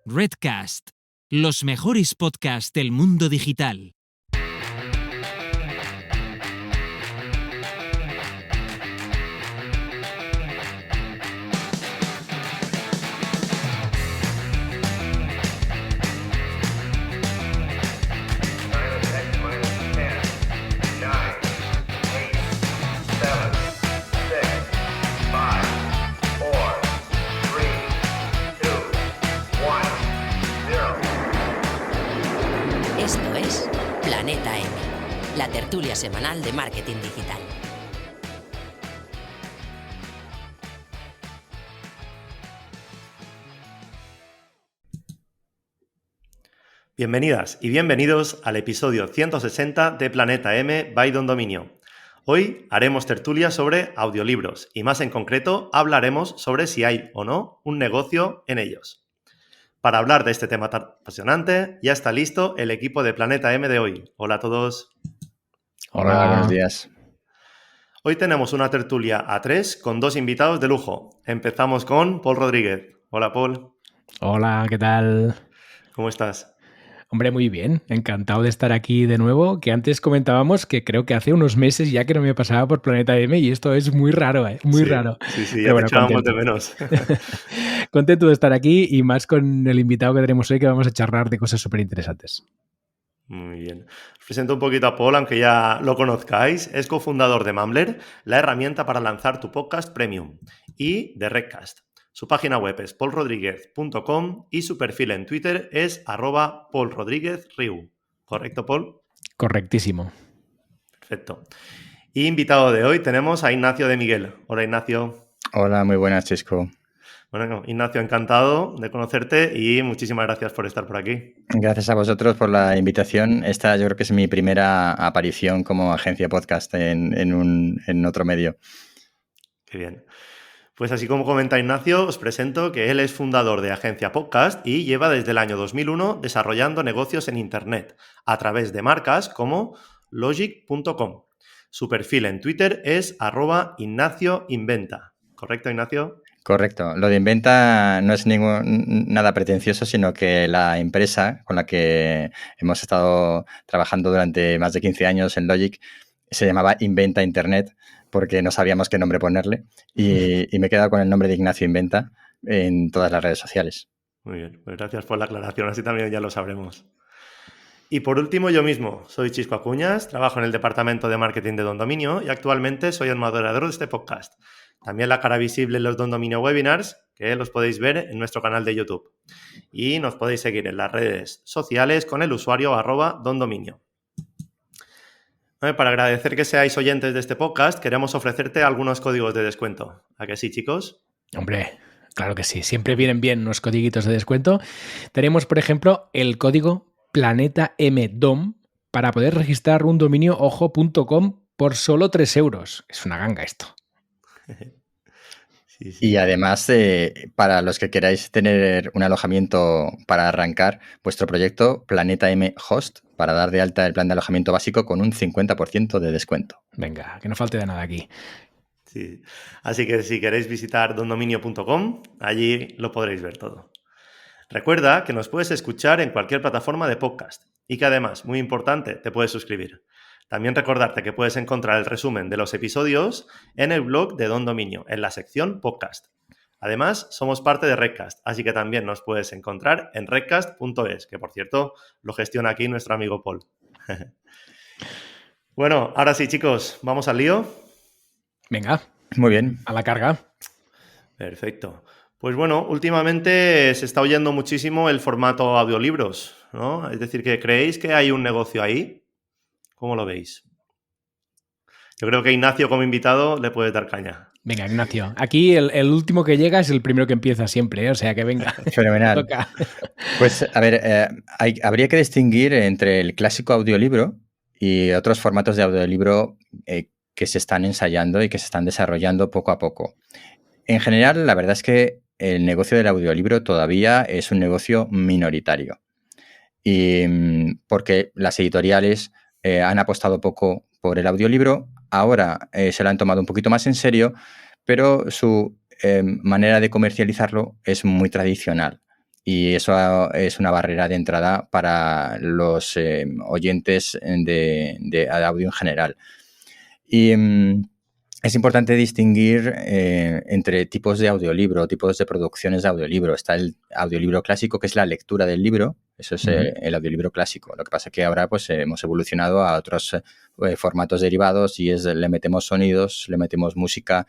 Redcast, los mejores podcasts del mundo digital. Esto es Planeta M, la tertulia semanal de marketing digital. Bienvenidas y bienvenidos al episodio 160 de Planeta M by Don Dominio. Hoy haremos tertulia sobre audiolibros y más en concreto hablaremos sobre si hay o no un negocio en ellos. Para hablar de este tema tan apasionante, ya está listo el equipo de Planeta M de hoy. Hola a todos. Hola, buenos días. Hoy tenemos una tertulia a tres con dos invitados de lujo. Empezamos con Paul Rodríguez. Hola, Paul. Hola, ¿qué tal? ¿Cómo estás? Hombre, muy bien. Encantado de estar aquí de nuevo, que antes comentábamos que creo que hace unos meses ya que no me pasaba por Planeta M y esto es muy raro, ¿eh? Muy raro. Sí, Pero ya bueno, te echábamos contento. de menos. Contento de estar aquí y más con el invitado que tenemos hoy, que vamos a charlar de cosas súper interesantes. Muy bien. Os presento un poquito a Paul, aunque ya lo conozcáis. Es cofundador de Mumbler, la herramienta para lanzar tu podcast premium, y de Redcast. Su página web es paulrodriguez.com y su perfil en Twitter es @paulrodriguezriu. ¿Correcto, Paul? Correctísimo. Perfecto. Y invitado de hoy tenemos a Ignacio de Miguel. Hola, Ignacio. Hola, muy buenas, Chisco. Bueno, Ignacio, encantado de conocerte y muchísimas gracias por estar por aquí. Gracias a vosotros por la invitación. Esta yo creo que es mi primera aparición como agencia podcast en otro medio. Qué bien. Pues así como comenta Ignacio, os presento que él es fundador de Agencia Podcast y lleva desde el año 2001 desarrollando negocios en Internet a través de marcas como logic.com. Su perfil en Twitter es @IgnacioInventa. ¿Correcto, Ignacio? Correcto. Lo de Inventa no es nada pretencioso, sino que la empresa con la que hemos estado trabajando durante más de 15 años en Logic se llamaba Inventa Internet porque no sabíamos qué nombre ponerle y me he quedado con el nombre de Ignacio Inventa en todas las redes sociales. Muy bien, pues gracias por la aclaración, así también ya lo sabremos. Y por último, yo mismo, soy Chisco Acuñas, trabajo en el departamento de marketing de Don Dominio y actualmente soy el moderador de este podcast. También la cara visible en los Don Dominio Webinars, que los podéis ver en nuestro canal de YouTube. Y nos podéis seguir en las redes sociales con el usuario @dondominio. Para agradecer que seáis oyentes de este podcast, queremos ofrecerte algunos códigos de descuento. ¿A que sí, chicos? Hombre, claro que sí. Siempre vienen bien unos codiguitos de descuento. Tenemos, por ejemplo, el código PlanetaMDOM para poder registrar un dominio ojo.com por solo 3 euros. Es una ganga esto. Sí. Y además, para los que queráis tener un alojamiento para arrancar vuestro proyecto, Planeta M Host, para dar de alta el plan de alojamiento básico con un 50% de descuento. Venga, que no falte de nada aquí. Sí. Así que si queréis visitar dondominio.com, allí lo podréis ver todo. Recuerda que nos puedes escuchar en cualquier plataforma de podcast y que además, muy importante, te puedes suscribir. También recordarte que puedes encontrar el resumen de los episodios en el blog de Don Dominio, en la sección podcast. Además, somos parte de Redcast, así que también nos puedes encontrar en redcast.es, que por cierto lo gestiona aquí nuestro amigo Paul. Bueno, ahora sí, chicos, ¿vamos al lío? Venga. Muy bien. A la carga. Perfecto. Pues bueno, últimamente se está oyendo muchísimo el formato audiolibros, ¿no? Es decir, que ¿creéis que hay un negocio ahí? ¿Cómo lo veis? Yo creo que Ignacio como invitado le puede dar caña. Venga, Ignacio. Aquí el último que llega es el primero que empieza siempre, ¿eh? O sea que venga. Fenomenal. Pues a ver, habría que distinguir entre el clásico audiolibro y otros formatos de audiolibro que se están ensayando y que se están desarrollando poco a poco. En general, la verdad es que el negocio del audiolibro todavía es un negocio minoritario. Y porque las editoriales han apostado poco por el audiolibro, ahora se lo han tomado un poquito más en serio, pero su manera de comercializarlo es muy tradicional. Y eso es una barrera de entrada para los oyentes de audio en general. Y es importante distinguir entre tipos de audiolibro, tipos de producciones de audiolibro. Está el audiolibro clásico, que es la lectura del libro. Eso es el audiolibro clásico. Lo que pasa es que ahora pues, hemos evolucionado a otros formatos derivados y le metemos sonidos, le metemos música,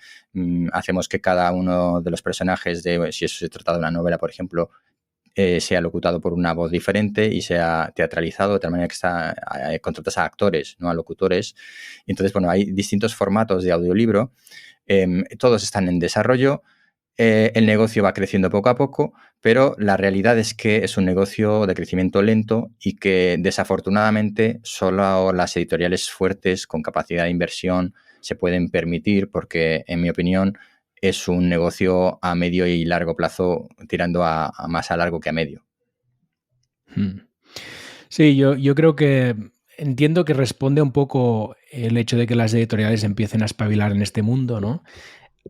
hacemos que cada uno de los personajes, si eso se trata de una novela, por ejemplo, sea locutado por una voz diferente y sea teatralizado de tal manera que contratas a actores, no a locutores. Y entonces, bueno, hay distintos formatos de audiolibro. Todos están en desarrollo. El negocio va creciendo poco a poco, pero la realidad es que es un negocio de crecimiento lento y que desafortunadamente solo las editoriales fuertes con capacidad de inversión se pueden permitir porque, en mi opinión, es un negocio a medio y largo plazo, tirando a más a largo que a medio. Sí, yo creo que entiendo que responde un poco el hecho de que las editoriales empiecen a espabilar en este mundo, ¿no?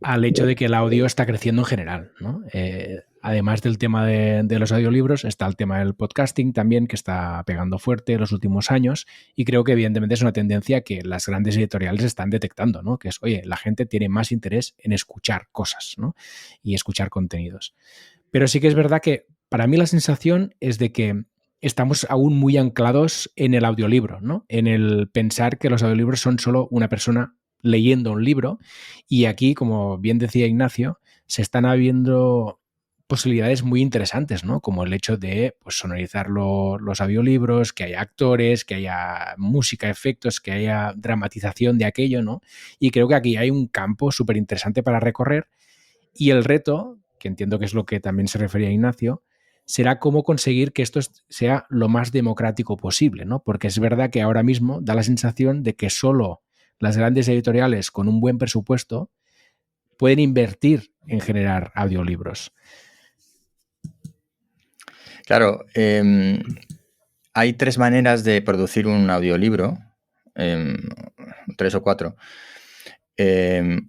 Al hecho de que el audio está creciendo en general, ¿no? Además del tema de los audiolibros, está el tema del podcasting también, que está pegando fuerte en los últimos años, y creo que evidentemente es una tendencia que las grandes editoriales están detectando, ¿no? Que es, oye, la gente tiene más interés en escuchar cosas, ¿no? Y escuchar contenidos. Pero sí que es verdad que para mí la sensación es de que estamos aún muy anclados en el audiolibro, ¿no? En el pensar que los audiolibros son solo una persona leyendo un libro, y aquí, como bien decía Ignacio, se están habiendo posibilidades muy interesantes, ¿no? Como el hecho de pues, sonorizar los audiolibros, que haya actores, que haya música, efectos, que haya dramatización de aquello, ¿no? Y creo que aquí hay un campo súper interesante para recorrer, y el reto, que entiendo que es lo que también se refería Ignacio, será cómo conseguir que esto sea lo más democrático posible, ¿no? Porque es verdad que ahora mismo da la sensación de que solo las grandes editoriales con un buen presupuesto pueden invertir en generar audiolibros. Claro, hay 3 maneras de producir un audiolibro, 3 o 4.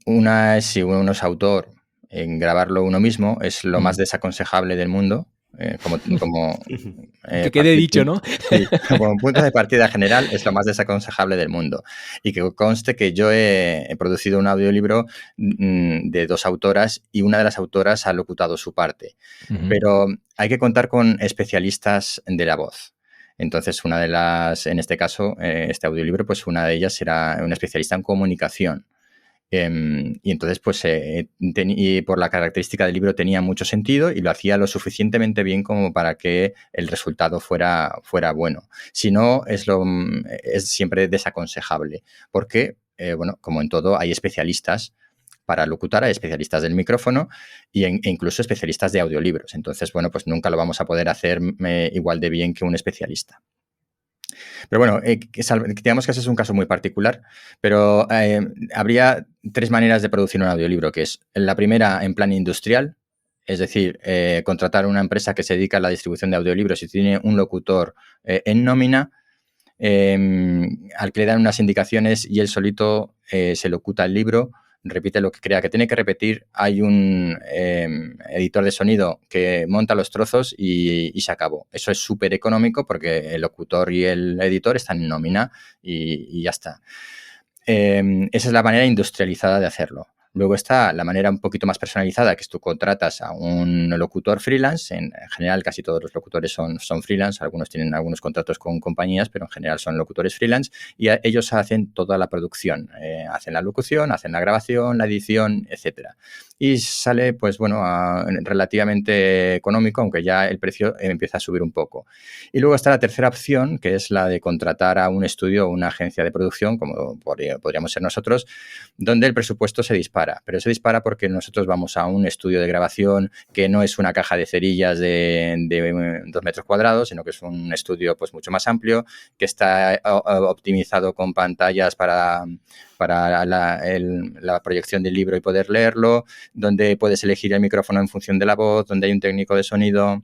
Una es, si uno es autor, en grabarlo uno mismo, es lo más desaconsejable del mundo. Que quede dicho, ¿no? Sí, como punto de partida general es lo más desaconsejable del mundo. Y que conste que yo he producido un audiolibro de 2 autoras y una de las autoras ha locutado su parte. Pero hay que contar con especialistas de la voz. Entonces, en este caso, este audiolibro, pues una de ellas será una especialista en comunicación. Y entonces, pues, y por la característica del libro tenía mucho sentido y lo hacía lo suficientemente bien como para que el resultado fuera bueno. Si no, es siempre desaconsejable, porque, bueno, como en todo, hay especialistas para locutar, hay especialistas del micrófono e incluso especialistas de audiolibros. Entonces, bueno, pues nunca lo vamos a poder hacer igual de bien que un especialista. Pero bueno, digamos que ese es un caso muy particular, pero habría 3 maneras de producir un audiolibro, que es la primera en plan industrial, es decir, contratar una empresa que se dedica a la distribución de audiolibros y tiene un locutor en nómina, al que le dan unas indicaciones y él solito se locuta el libro, repite lo que crea que tiene que repetir, hay un editor de sonido que monta los trozos y se acabó. Eso es súper económico porque el locutor y el editor están en nómina y ya está. Esa es la manera industrializada de hacerlo. Luego está la manera un poquito más personalizada, que es tú contratas a un locutor freelance. En general, casi todos los locutores son freelance. Algunos tienen algunos contratos con compañías, pero en general son locutores freelance. Y ellos hacen toda la producción. Hacen la locución, hacen la grabación, la edición, etcétera. Y sale, pues bueno, relativamente económico, aunque ya el precio empieza a subir un poco. Y luego está la tercera opción, que es la de contratar a un estudio o una agencia de producción, como podríamos ser nosotros, donde el presupuesto se dispara. Pero se dispara porque nosotros vamos a un estudio de grabación que no es una caja de cerillas de 2 metros cuadrados, sino que es un estudio pues mucho más amplio, que está optimizado con pantallas para la proyección del libro y poder leerlo, donde puedes elegir el micrófono en función de la voz, donde hay un técnico de sonido,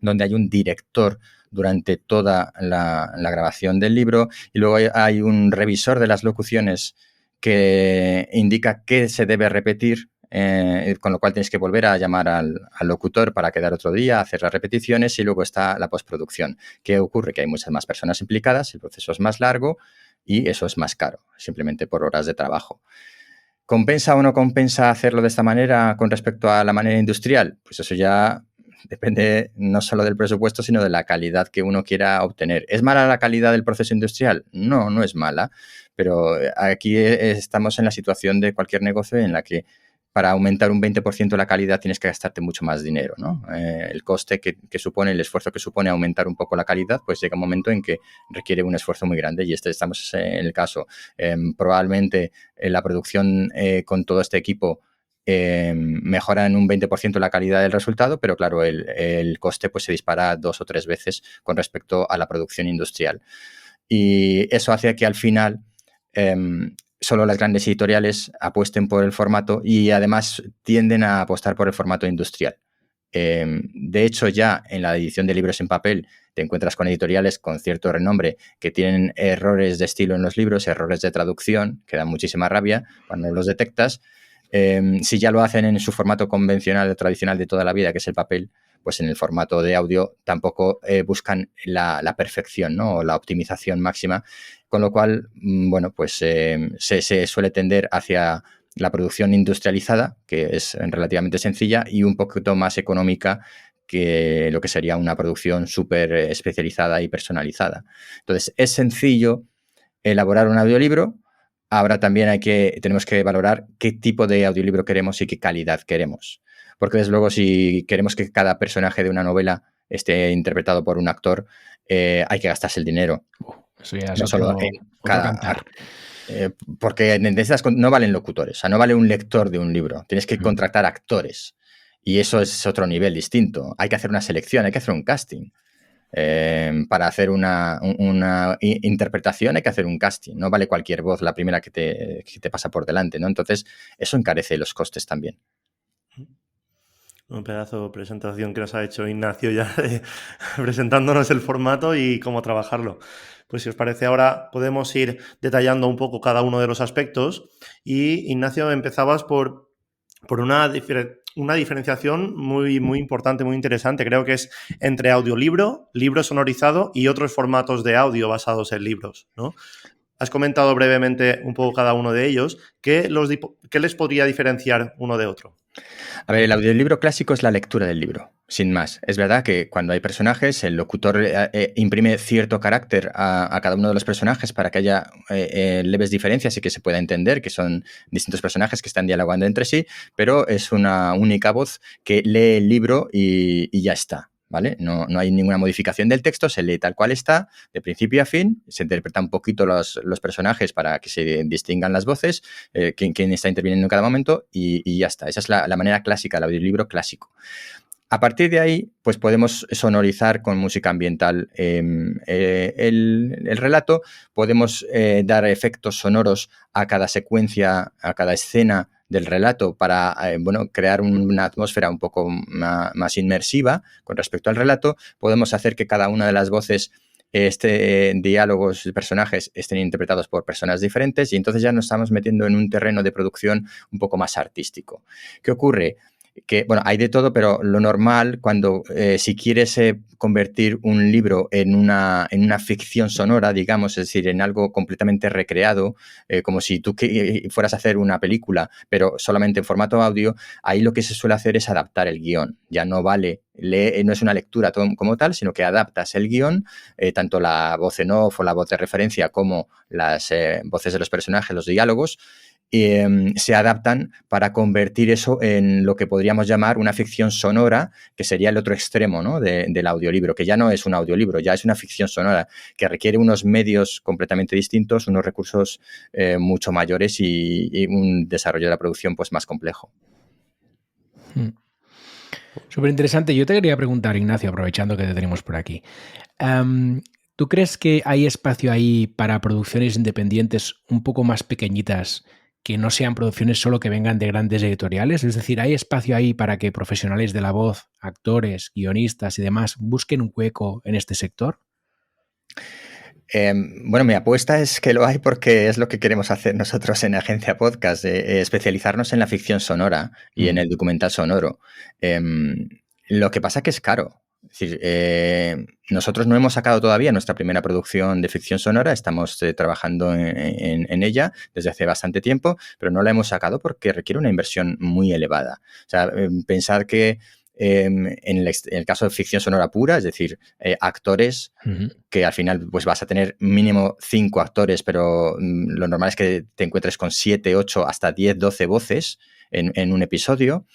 donde hay un director durante toda la grabación del libro y luego hay un revisor de las locuciones que indica qué se debe repetir con lo cual tienes que volver a llamar al locutor para quedar otro día, hacer las repeticiones y luego está la postproducción. ¿Qué ocurre? Que hay muchas más personas implicadas, el proceso es más largo y eso es más caro, simplemente por horas de trabajo. ¿Compensa o no compensa hacerlo de esta manera con respecto a la manera industrial? Pues eso ya depende no solo del presupuesto, sino de la calidad que uno quiera obtener. ¿Es mala la calidad del proceso industrial? No, no es mala, pero aquí estamos en la situación de cualquier negocio en la que para aumentar un 20% la calidad tienes que gastarte mucho más dinero, ¿no? El coste que supone, el esfuerzo que supone aumentar un poco la calidad, pues llega un momento en que requiere un esfuerzo muy grande y estamos en el caso. Probablemente la producción con todo este equipo mejora en un 20% la calidad del resultado, pero claro, el coste pues se dispara 2 o 3 veces con respecto a la producción industrial. Y eso hace que al final solo las grandes editoriales apuesten por el formato y además tienden a apostar por el formato industrial. De hecho, ya en la edición de libros en papel te encuentras con editoriales con cierto renombre que tienen errores de estilo en los libros, errores de traducción, que dan muchísima rabia cuando los detectas. Si ya lo hacen en su formato convencional o tradicional de toda la vida, que es el papel, pues en el formato de audio tampoco buscan la perfección, ¿no? O la optimización máxima, con lo cual, bueno, pues se suele tender hacia la producción industrializada, que es relativamente sencilla y un poquito más económica que lo que sería una producción súper especializada y personalizada. Entonces, es sencillo elaborar un audiolibro. Ahora también tenemos que valorar qué tipo de audiolibro queremos y qué calidad queremos. Porque desde luego si queremos que cada personaje de una novela esté interpretado por un actor, hay que gastarse el dinero. Eso ya es no solo en cada cantar. Porque no valen locutores, o sea, no vale un lector de un libro. Tienes que contratar actores. Y eso es otro nivel distinto. Hay que hacer una selección, hay que hacer un casting. Para hacer una interpretación hay que hacer un casting. No vale cualquier voz la primera que te pasa por delante, ¿no? Entonces, eso encarece los costes también. Un pedazo de presentación que nos ha hecho Ignacio ya presentándonos el formato y cómo trabajarlo. Pues si os parece ahora podemos ir detallando un poco cada uno de los aspectos y Ignacio empezabas por una diferenciación muy, muy importante, muy interesante. Creo que es entre audiolibro, libro sonorizado y otros formatos de audio basados en libros, ¿no? Has comentado brevemente un poco cada uno de ellos. ¿Qué les podría diferenciar uno de otro? A ver, el audiolibro clásico es la lectura del libro, sin más. Es verdad que cuando hay personajes, el locutor imprime cierto carácter a cada uno de los personajes para que haya leves diferencias y que se pueda entender que son distintos personajes que están dialogando entre sí, pero es una única voz que lee el libro y ya está. ¿Vale? No hay ninguna modificación del texto, se lee tal cual está, de principio a fin, se interpreta un poquito los personajes para que se distingan las voces, quién está interviniendo en cada momento y ya está. Esa es la manera clásica del audiolibro clásico. A partir de ahí, pues podemos sonorizar con música ambiental el relato, podemos dar efectos sonoros a cada secuencia, a cada escena del relato para crear una atmósfera un poco más inmersiva con respecto al relato. Podemos hacer que cada una de las voces, diálogos y personajes estén interpretados por personas diferentes y entonces ya nos estamos metiendo en un terreno de producción un poco más artístico. ¿Qué ocurre? Que, hay de todo, pero lo normal cuando si quieres convertir un libro en una ficción sonora, digamos, es decir, en algo completamente recreado, como si tú fueras a hacer una película, pero solamente en formato audio, ahí lo que se suele hacer es adaptar el guión. Ya no vale, no es una lectura como tal, sino que adaptas el guión, tanto la voz en off o la voz de referencia como las voces de los personajes, los diálogos, se adaptan para convertir eso en lo que podríamos llamar una ficción sonora, que sería el otro extremo, ¿no? del audiolibro, que ya no es un audiolibro, ya es una ficción sonora que requiere unos medios completamente distintos, unos recursos mucho mayores y un desarrollo de la producción pues más complejo. Súper interesante. Yo te quería preguntar, Ignacio, aprovechando que te tenemos por aquí. ¿Tú crees que hay espacio ahí para producciones independientes un poco más pequeñitas que no sean producciones solo que vengan de grandes editoriales? Es decir, ¿hay espacio ahí para que profesionales de la voz, actores, guionistas y demás busquen un hueco en este sector? Bueno, mi apuesta es que lo hay porque es lo que queremos hacer nosotros en Agencia Podcast, especializarnos en la ficción sonora y en el documental sonoro. Lo que pasa que es caro. Es decir, nosotros no hemos sacado todavía nuestra primera producción de ficción sonora, estamos trabajando en ella desde hace bastante tiempo, pero no la hemos sacado porque requiere una inversión muy elevada. O sea, pensar que en el caso de ficción sonora pura, es decir, actores que al final pues vas a tener mínimo 5 actores, pero lo normal es que te encuentres con 7, 8, hasta 10, 12 voces en un episodio.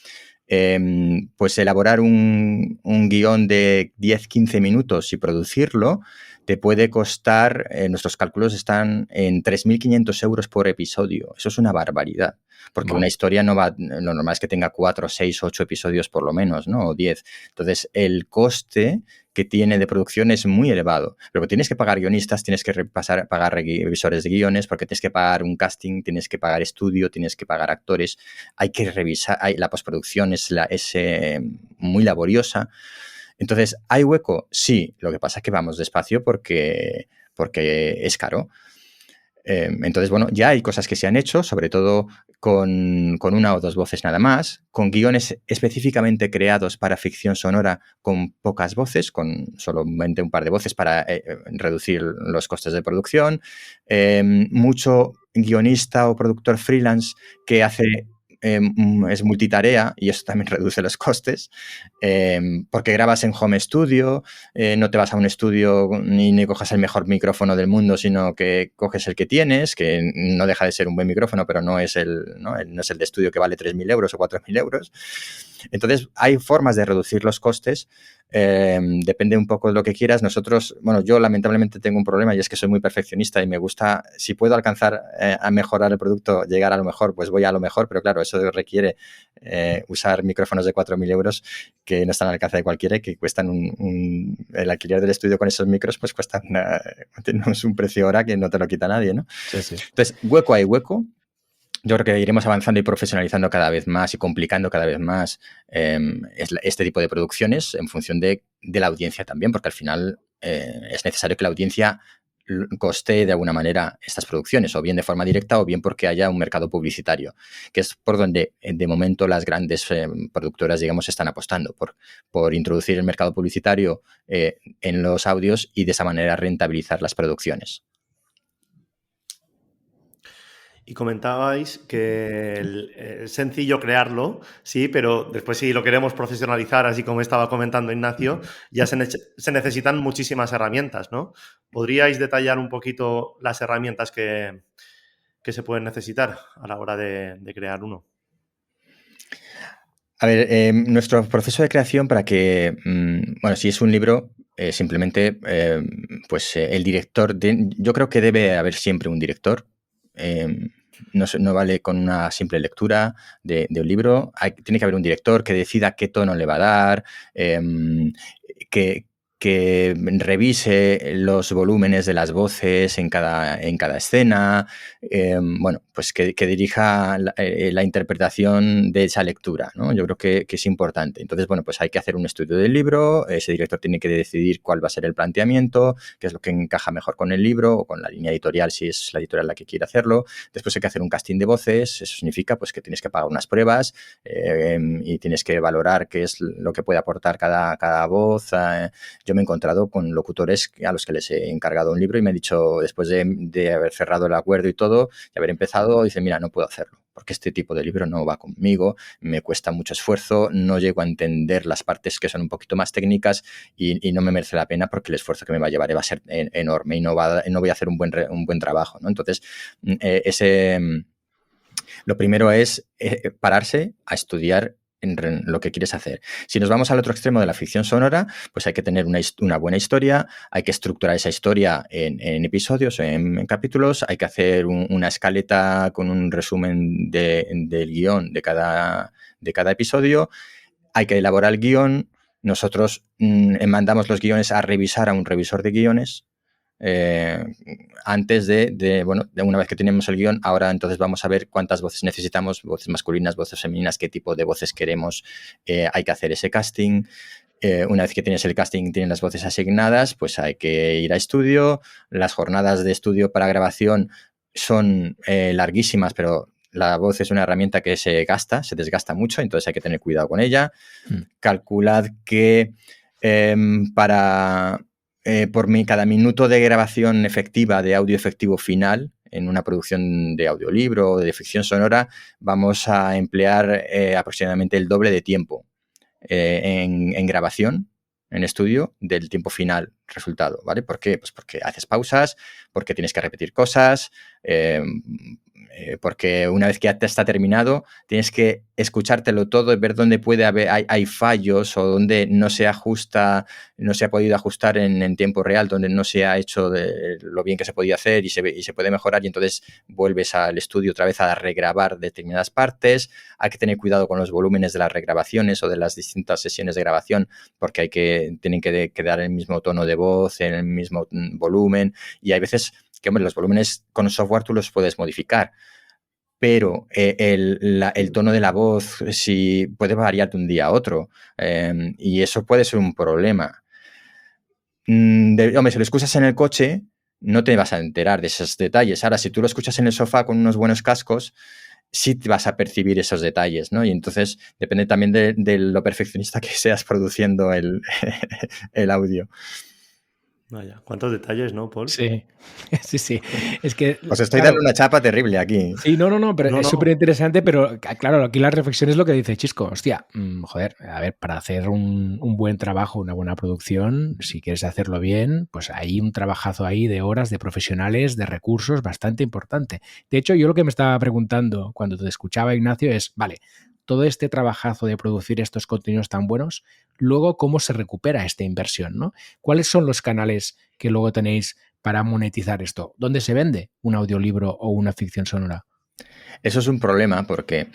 Pues elaborar un guión de 10-15 minutos y producirlo te puede costar, nuestros cálculos están en 3.500 euros por episodio. Eso es una barbaridad, porque una historia no va, lo normal es que tenga 4, 6, 8 episodios por lo menos, ¿no? O 10. Entonces, el coste que tiene de producción es muy elevado. Pero tienes que pagar guionistas, tienes que pagar revisores de guiones, porque tienes que pagar un casting, tienes que pagar estudio, tienes que pagar actores. Hay que revisar, la postproducción es muy laboriosa. Entonces, ¿hay hueco? Sí, lo que pasa es que vamos despacio porque es caro. Entonces, bueno, ya hay cosas que se han hecho, sobre todo con 1 o 2 voces nada más, con guiones específicamente creados para ficción sonora con pocas voces, con solamente un par de voces para reducir los costes de producción. Mucho guionista o productor freelance que es multitarea y eso también reduce los costes, porque grabas en home studio, no te vas a un estudio ni coges el mejor micrófono del mundo, sino que coges el que tienes, que no deja de ser un buen micrófono, pero no es el de estudio que vale 3.000 euros o 4.000 euros. Entonces, hay formas de reducir los costes. Depende un poco de lo que quieras. Nosotros, bueno, yo lamentablemente tengo un problema y es que soy muy perfeccionista y me gusta, si puedo alcanzar a mejorar el producto, llegar a lo mejor, pues voy a lo mejor, pero claro, eso requiere usar micrófonos de 4.000 euros que no están al alcance de cualquiera y que cuestan el alquiler del estudio con esos micros, pues cuesta tenemos un precio hora que no te lo quita nadie, ¿no? Sí, sí. Entonces, hueco hay hueco. Yo creo que iremos avanzando y profesionalizando cada vez más y complicando cada vez más este tipo de producciones en función de la audiencia también, porque al final es necesario que la audiencia coste de alguna manera estas producciones, o bien de forma directa o bien porque haya un mercado publicitario, que es por donde de momento las grandes productoras, digamos, están apostando por introducir el mercado publicitario en los audios y de esa manera rentabilizar las producciones. Y comentabais que es sencillo crearlo, sí, pero después si lo queremos profesionalizar, así como estaba comentando Ignacio, ya se necesitan muchísimas herramientas, ¿no? ¿Podríais detallar un poquito las herramientas que se pueden necesitar a la hora de crear uno? A ver, nuestro proceso de creación para que, bueno, si es un libro, simplemente, pues el director, yo creo que debe haber siempre un director. No vale con una simple lectura de un libro. Tiene que haber un director que decida qué tono le va a dar, que revise los volúmenes de las voces en cada escena, bueno, pues que dirija la interpretación de esa lectura, ¿no? Yo creo que es importante. Entonces, bueno, pues hay que hacer un estudio del libro, ese director tiene que decidir cuál va a ser el planteamiento, qué es lo que encaja mejor con el libro o con la línea editorial, si es la editorial la que quiere hacerlo. Después hay que hacer un casting de voces, eso significa pues que tienes que pagar unas pruebas y tienes que valorar qué es lo que puede aportar cada voz. Yo me he encontrado con locutores a los que les he encargado un libro y me han dicho, después de haber cerrado el acuerdo y todo, de haber empezado, dicen, mira, no puedo hacerlo, porque este tipo de libro no va conmigo, me cuesta mucho esfuerzo, no llego a entender las partes que son un poquito más técnicas y no me merece la pena porque el esfuerzo que me va a llevar va a ser enorme y no voy a hacer un buen trabajo, ¿no? Entonces, lo primero es pararse a estudiar en lo que quieres hacer. Si nos vamos al otro extremo de la ficción sonora, pues hay que tener una buena historia, hay que estructurar esa historia en episodios, en capítulos, hay que hacer una escaleta con un resumen del guión de cada episodio, hay que elaborar el guión. Nosotros mandamos los guiones a revisar a un revisor de guiones. Antes de una vez que tenemos el guión, ahora entonces vamos a ver cuántas voces necesitamos, voces masculinas, voces femeninas, qué tipo de voces queremos, hay que hacer ese casting. una vez que tienes el casting, tienes las voces asignadas, pues hay que ir a estudio. Las jornadas de estudio para grabación son larguísimas, pero la voz es una herramienta que se desgasta mucho, entonces hay que tener cuidado con ella. Calculad que cada minuto de grabación efectiva, de audio efectivo final, en una producción de audiolibro o de ficción sonora, vamos a emplear aproximadamente el doble de tiempo en grabación, en estudio, del tiempo final resultado, ¿vale? ¿Por qué? Pues porque haces pausas, porque tienes que repetir cosas, porque una vez que ya te está terminado, tienes que escuchártelo todo y ver dónde hay fallos o dónde no se ajusta, no se ha podido ajustar en tiempo real, donde no se ha hecho lo bien que se podía hacer y se puede mejorar, y entonces vuelves al estudio otra vez a regrabar determinadas partes. Hay que tener cuidado con los volúmenes de las regrabaciones o de las distintas sesiones de grabación, porque tienen que quedar en el mismo tono de voz, en el mismo volumen, y hay veces que, hombre, los volúmenes con software tú los puedes modificar, pero el tono de la voz puede variar de un día a otro, y eso puede ser un problema. Hombre, si lo escuchas en el coche, no te vas a enterar de esos detalles. Ahora, si tú lo escuchas en el sofá con unos buenos cascos, sí te vas a percibir esos detalles, ¿no? Y entonces depende también de lo perfeccionista que seas produciendo el audio. Vaya, cuántos detalles, ¿no, Paul? Sí, sí. Es que, os estoy dando una chapa terrible aquí. Sí, no, pero es súper interesante, pero claro, aquí la reflexión es lo que dice Chisco. Hostia, joder, a ver, para hacer un buen trabajo, una buena producción, si quieres hacerlo bien, pues hay un trabajazo ahí de horas, de profesionales, de recursos bastante importante. De hecho, yo lo que me estaba preguntando cuando te escuchaba, Ignacio, es, vale, todo este trabajazo de producir estos contenidos tan buenos, luego, ¿cómo se recupera esta inversión, ¿no? ¿Cuáles son los canales que luego tenéis para monetizar esto? ¿Dónde se vende un audiolibro o una ficción sonora? Eso es un problema porque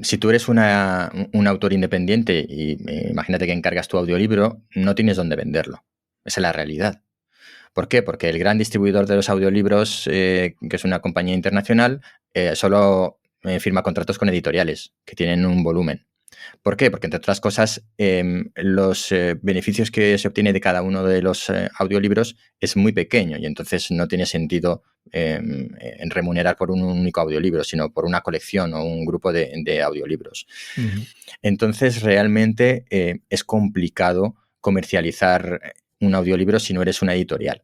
si tú eres un autor independiente y imagínate que encargas tu audiolibro, no tienes dónde venderlo. Esa es la realidad. ¿Por qué? Porque el gran distribuidor de los audiolibros, que es una compañía internacional, solo firma contratos con editoriales que tienen un volumen. ¿Por qué? Porque, entre otras cosas, los beneficios que se obtiene de cada uno de los audiolibros es muy pequeño, y entonces no tiene sentido en remunerar por un único audiolibro, sino por una colección o un grupo de audiolibros. Uh-huh. Entonces, realmente es complicado comercializar un audiolibro si no eres una editorial.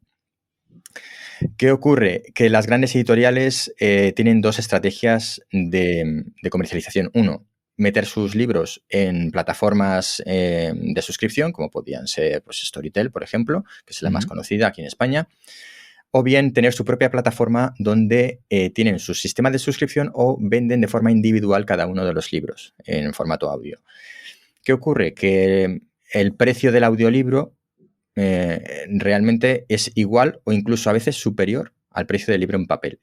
¿Qué ocurre? Que las grandes editoriales tienen dos estrategias de comercialización. Uno, meter sus libros en plataformas de suscripción, como podían ser pues, Storytel, por ejemplo, que es la más conocida aquí en España, o bien tener su propia plataforma donde tienen su sistema de suscripción o venden de forma individual cada uno de los libros en formato audio. ¿Qué ocurre? Que el precio del audiolibro realmente es igual o incluso a veces superior al precio del libro en papel.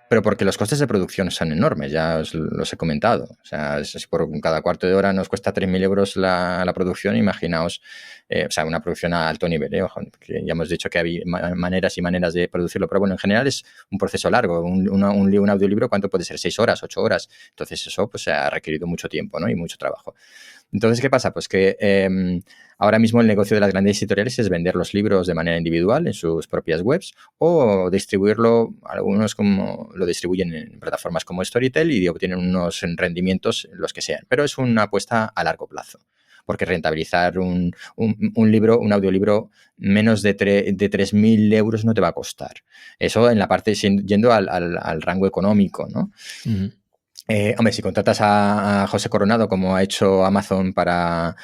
Pero porque los costes de producción son enormes, ya os los he comentado. O sea, si por cada cuarto de hora nos cuesta 3.000 euros la producción, imaginaos, o sea, una producción a alto nivel, ojo, que ya hemos dicho que hay maneras y maneras de producirlo, pero bueno, en general es un proceso largo. Un audiolibro, ¿cuánto puede ser? 6 horas, 8 horas. Entonces eso pues ha requerido mucho tiempo, ¿no? Y mucho trabajo. Entonces, ¿qué pasa? Pues que ahora mismo el negocio de las grandes editoriales es vender los libros de manera individual en sus propias webs o distribuirlo, algunos como lo distribuyen en plataformas como Storytel y obtienen unos rendimientos, los que sean. Pero es una apuesta a largo plazo, porque rentabilizar un audiolibro, menos de 3.000 euros no te va a costar. Eso en la parte yendo al rango económico, ¿no? Uh-huh. Hombre, si contratas a José Coronado, como ha hecho Amazon para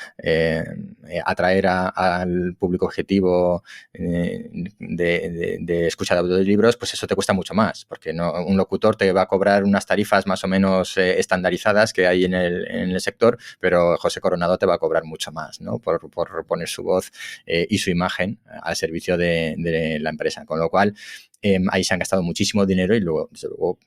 atraer al público objetivo de escucha de audiolibros, pues eso te cuesta mucho más, porque un locutor te va a cobrar unas tarifas más o menos estandarizadas que hay en el sector, pero José Coronado te va a cobrar mucho más, ¿no? Por poner su voz y su imagen al servicio de la empresa. Con lo cual, ahí se han gastado muchísimo dinero y luego, desde luego,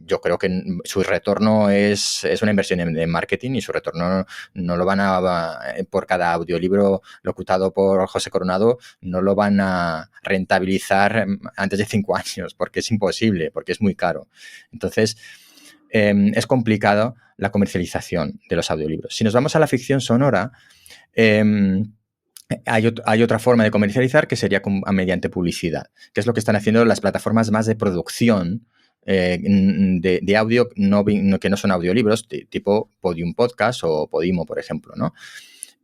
yo creo que su retorno es una inversión en marketing y su retorno no lo van a, por cada audiolibro locutado por José Coronado, no lo van a rentabilizar antes de 5 años, porque es imposible, porque es muy caro. Entonces, es complicado la comercialización de los audiolibros. Si nos vamos a la ficción sonora, Hay otra forma de comercializar que sería mediante publicidad, que es lo que están haciendo las plataformas más de producción de audio que no son audiolibros, tipo Podium Podcast o Podimo, por ejemplo, ¿no?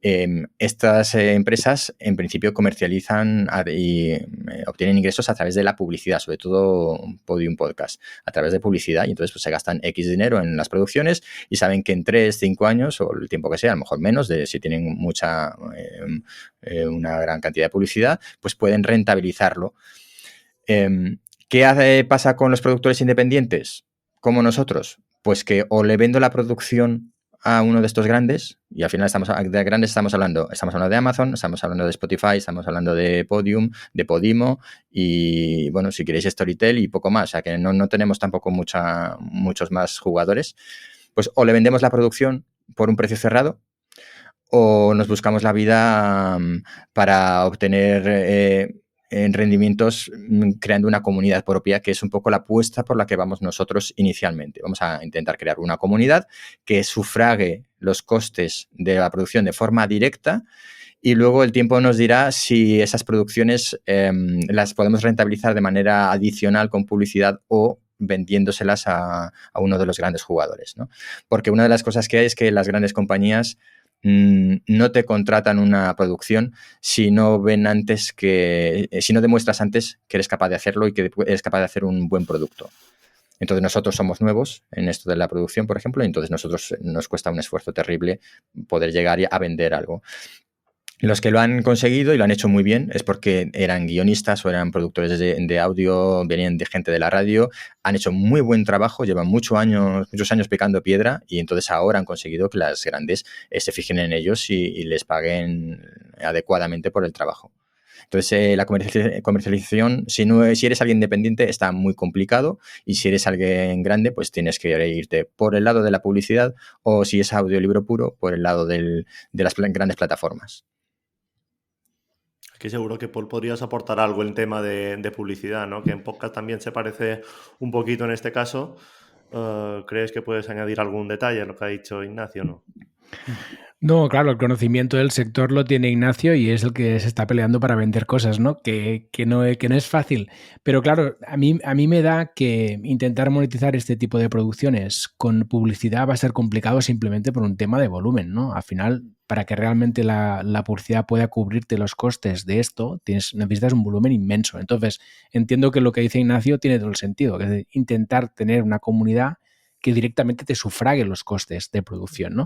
Estas empresas en principio comercializan y obtienen ingresos a través de la publicidad, sobre todo Podium Podcast, a través de publicidad, y entonces pues, se gastan X dinero en las producciones y saben que en 3, 5 años o el tiempo que sea, a lo mejor menos, si tienen una gran cantidad de publicidad, pues pueden rentabilizarlo. ¿Qué pasa con los productores independientes como nosotros? Pues que o le vendo la producción a uno de estos grandes, y al final de grandes estamos hablando de Amazon, estamos hablando de Spotify, estamos hablando de Podium, de Podimo y, bueno, si queréis Storytel y poco más, o sea que no tenemos tampoco muchos más jugadores, pues o le vendemos la producción por un precio cerrado o nos buscamos la vida para obtener en rendimientos creando una comunidad propia, que es un poco la apuesta por la que vamos nosotros inicialmente. Vamos a intentar crear una comunidad que sufrague los costes de la producción de forma directa y luego el tiempo nos dirá si esas producciones las podemos rentabilizar de manera adicional con publicidad o vendiéndoselas a uno de los grandes jugadores, ¿no? Porque una de las cosas que hay es que las grandes compañías no te contratan una producción si no demuestras antes que eres capaz de hacerlo y que eres capaz de hacer un buen producto. Entonces nosotros somos nuevos en esto de la producción, por ejemplo, y entonces nos cuesta un esfuerzo terrible poder llegar a vender algo. Los que lo han conseguido y lo han hecho muy bien es porque eran guionistas o eran productores de audio, venían de gente de la radio, han hecho muy buen trabajo, llevan muchos años picando piedra y entonces ahora han conseguido que las grandes se fijen en ellos y les paguen adecuadamente por el trabajo. Entonces, la comercialización, si eres alguien independiente, está muy complicado y si eres alguien grande, pues tienes que irte por el lado de la publicidad o si es audiolibro puro, por el lado de las grandes plataformas. Aquí seguro que Paul podrías aportar algo en tema de publicidad, ¿no? Que en podcast también se parece un poquito en este caso. ¿Crees que puedes añadir algún detalle a lo que ha dicho Ignacio, no? No, claro, el conocimiento del sector lo tiene Ignacio y es el que se está peleando para vender cosas, ¿no? Que no es fácil. Pero claro, a mí me da que intentar monetizar este tipo de producciones con publicidad va a ser complicado simplemente por un tema de volumen, ¿no? Al final, para que realmente la publicidad pueda cubrirte los costes de esto, necesitas un volumen inmenso. Entonces, entiendo que lo que dice Ignacio tiene todo el sentido, que es intentar tener una comunidad que directamente te sufrague los costes de producción, ¿no?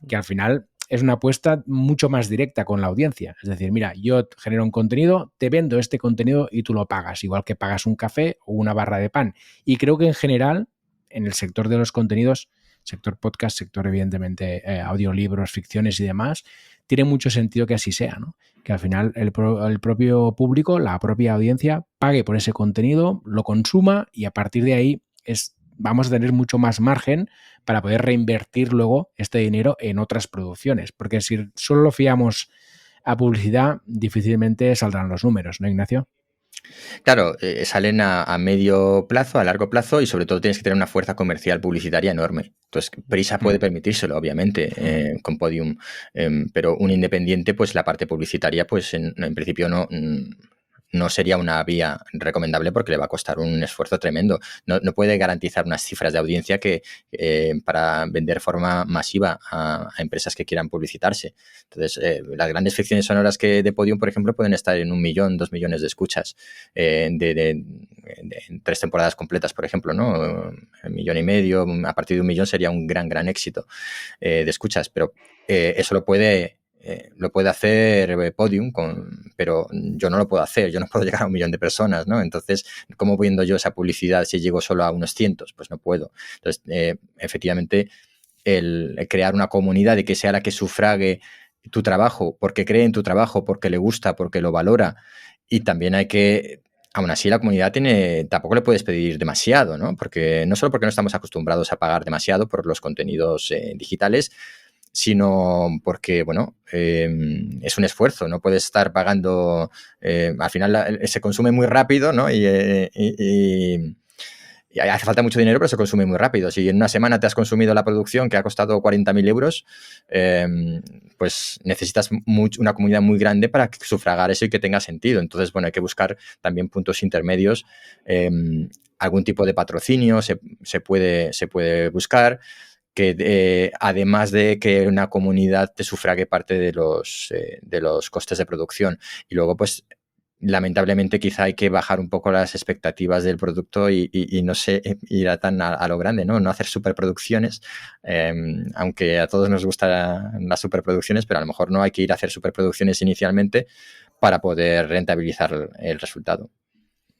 Que al final es una apuesta mucho más directa con la audiencia. Es decir, mira, yo genero un contenido, te vendo este contenido y tú lo pagas, igual que pagas un café o una barra de pan. Y creo que en general, en el sector de los contenidos, sector podcast, sector evidentemente audiolibros, ficciones y demás, tiene mucho sentido que así sea, ¿no? Que al final el propio público, la propia audiencia, pague por ese contenido, lo consuma y a partir de ahí vamos a tener mucho más margen para poder reinvertir luego este dinero en otras producciones. Porque si solo lo fiamos a publicidad, difícilmente saldrán los números, ¿no, Ignacio? Claro, salen a medio plazo, a largo plazo y sobre todo tienes que tener una fuerza comercial publicitaria enorme. Entonces, Prisa puede permitírselo, obviamente, con Podium, pero un independiente, pues la parte publicitaria, pues en principio no sería una vía recomendable porque le va a costar un esfuerzo tremendo. No puede garantizar unas cifras de audiencia que para vender forma masiva a empresas que quieran publicitarse. Entonces, las grandes ficciones sonoras de Podium, por ejemplo, pueden estar en 1 millón, 2 millones de escuchas de 3 temporadas completas, por ejemplo, ¿no? 1,5 millones, a partir de 1 millón sería un gran éxito de escuchas, pero eso lo puede hacer Podium, pero yo no lo puedo hacer, yo no puedo llegar a 1 millón de personas, ¿no? Entonces, ¿cómo viendo yo esa publicidad si llego solo a unos cientos? Pues no puedo. Entonces, efectivamente, el crear una comunidad y que sea la que sufrague tu trabajo, porque cree en tu trabajo, porque le gusta, porque lo valora, y también hay que... Aún así, la comunidad tampoco le puedes pedir demasiado, ¿no? No solo porque no estamos acostumbrados a pagar demasiado por los contenidos digitales, sino porque, bueno, es un esfuerzo, no puedes estar pagando, al final se consume muy rápido, ¿no? Y y hace falta mucho dinero, pero se consume muy rápido. Si en una semana te has consumido la producción que ha costado 40.000 euros, pues necesitas una comunidad muy grande para sufragar eso y que tenga sentido. Entonces, bueno, hay que buscar también puntos intermedios. Algún tipo de patrocinio se puede buscar, que además de que una comunidad te sufrague parte de los costes de producción. Y luego, pues, lamentablemente quizá hay que bajar un poco las expectativas del producto y no sé, ir tan a lo grande, ¿no? No hacer superproducciones, aunque a todos nos gustan las superproducciones, pero a lo mejor no hay que ir a hacer superproducciones inicialmente para poder rentabilizar el resultado.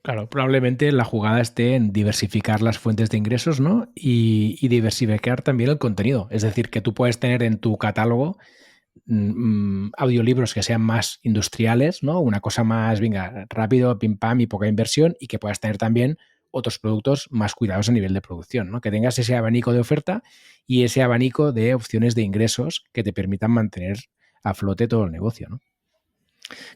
Claro, probablemente la jugada esté en diversificar las fuentes de ingresos, ¿no? Y diversificar también el contenido. Es decir, que tú puedes tener en tu catálogo audiolibros que sean más industriales, ¿no? Una cosa más, venga, rápido, pim pam y poca inversión, y que puedas tener también otros productos más cuidados a nivel de producción, ¿no? Que tengas ese abanico de oferta y ese abanico de opciones de ingresos que te permitan mantener a flote todo el negocio, ¿no?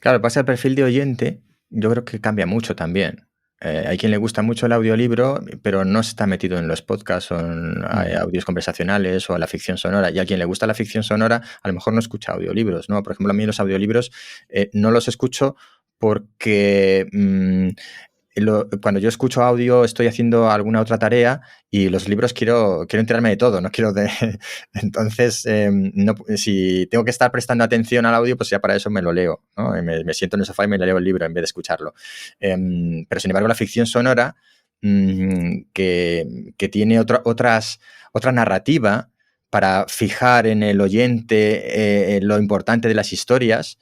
Claro, pasa el perfil de oyente, yo creo que cambia mucho también. Hay quien le gusta mucho el audiolibro, pero no está metido en los podcasts o en audios conversacionales o la ficción sonora. Y a quien le gusta la ficción sonora, a lo mejor no escucha audiolibros, ¿no? Por ejemplo, a mí los audiolibros no los escucho porque cuando yo escucho audio estoy haciendo alguna otra tarea y los libros quiero enterarme de todo, no quiero entonces si tengo que estar prestando atención al audio, pues ya para eso me lo leo, ¿no? Me siento en el sofá y me leo el libro en vez de escucharlo. Pero sin embargo la ficción sonora que tiene otra narrativa para fijar en el oyente lo importante de las historias,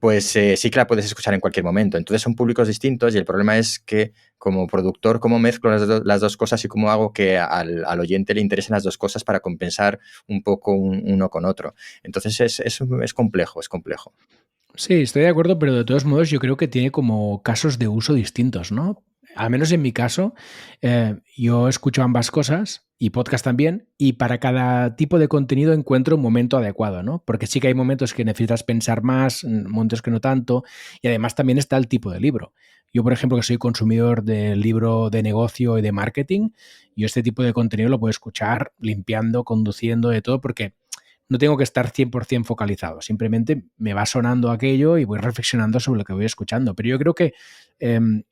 pues sí que la puedes escuchar en cualquier momento. Entonces son públicos distintos y el problema es que como productor, cómo mezclo las dos cosas y cómo hago que al oyente le interesen las dos cosas para compensar un poco uno con otro. Entonces es complejo, es complejo. Sí, estoy de acuerdo, pero de todos modos yo creo que tiene como casos de uso distintos, ¿no? Al menos en mi caso, yo escucho ambas cosas y podcast también, y para cada tipo de contenido encuentro un momento adecuado, ¿no? Porque sí que hay momentos que necesitas pensar más, momentos que no tanto, y además también está el tipo de libro. Yo, por ejemplo, que soy consumidor de libro de negocio y de marketing, yo este tipo de contenido lo puedo escuchar limpiando, conduciendo, de todo, porque no tengo que estar 100% focalizado, simplemente me va sonando aquello y voy reflexionando sobre lo que voy escuchando. Pero yo creo que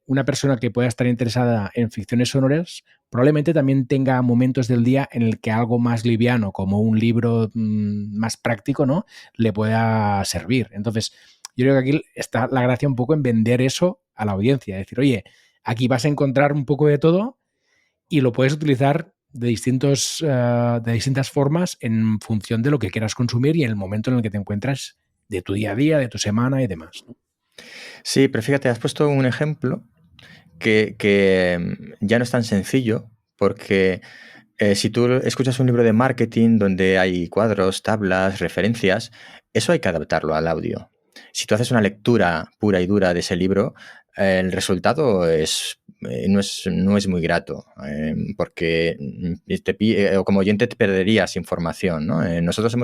una persona que pueda estar interesada en ficciones sonoras probablemente también tenga momentos del día en el que algo más liviano, como un libro más práctico, ¿no?, le pueda servir. Entonces, yo creo que aquí está la gracia un poco en vender eso a la audiencia, decir, oye, aquí vas a encontrar un poco de todo y lo puedes utilizar de distintas formas en función de lo que quieras consumir y en el momento en el que te encuentras de tu día a día, de tu semana y demás, ¿no? Sí, pero fíjate, has puesto un ejemplo que ya no es tan sencillo porque si tú escuchas un libro de marketing donde hay cuadros, tablas, referencias, eso hay que adaptarlo al audio. Si tú haces una lectura pura y dura de ese libro, el resultado no es muy grato, porque como oyente te perderías información, ¿no? Nosotros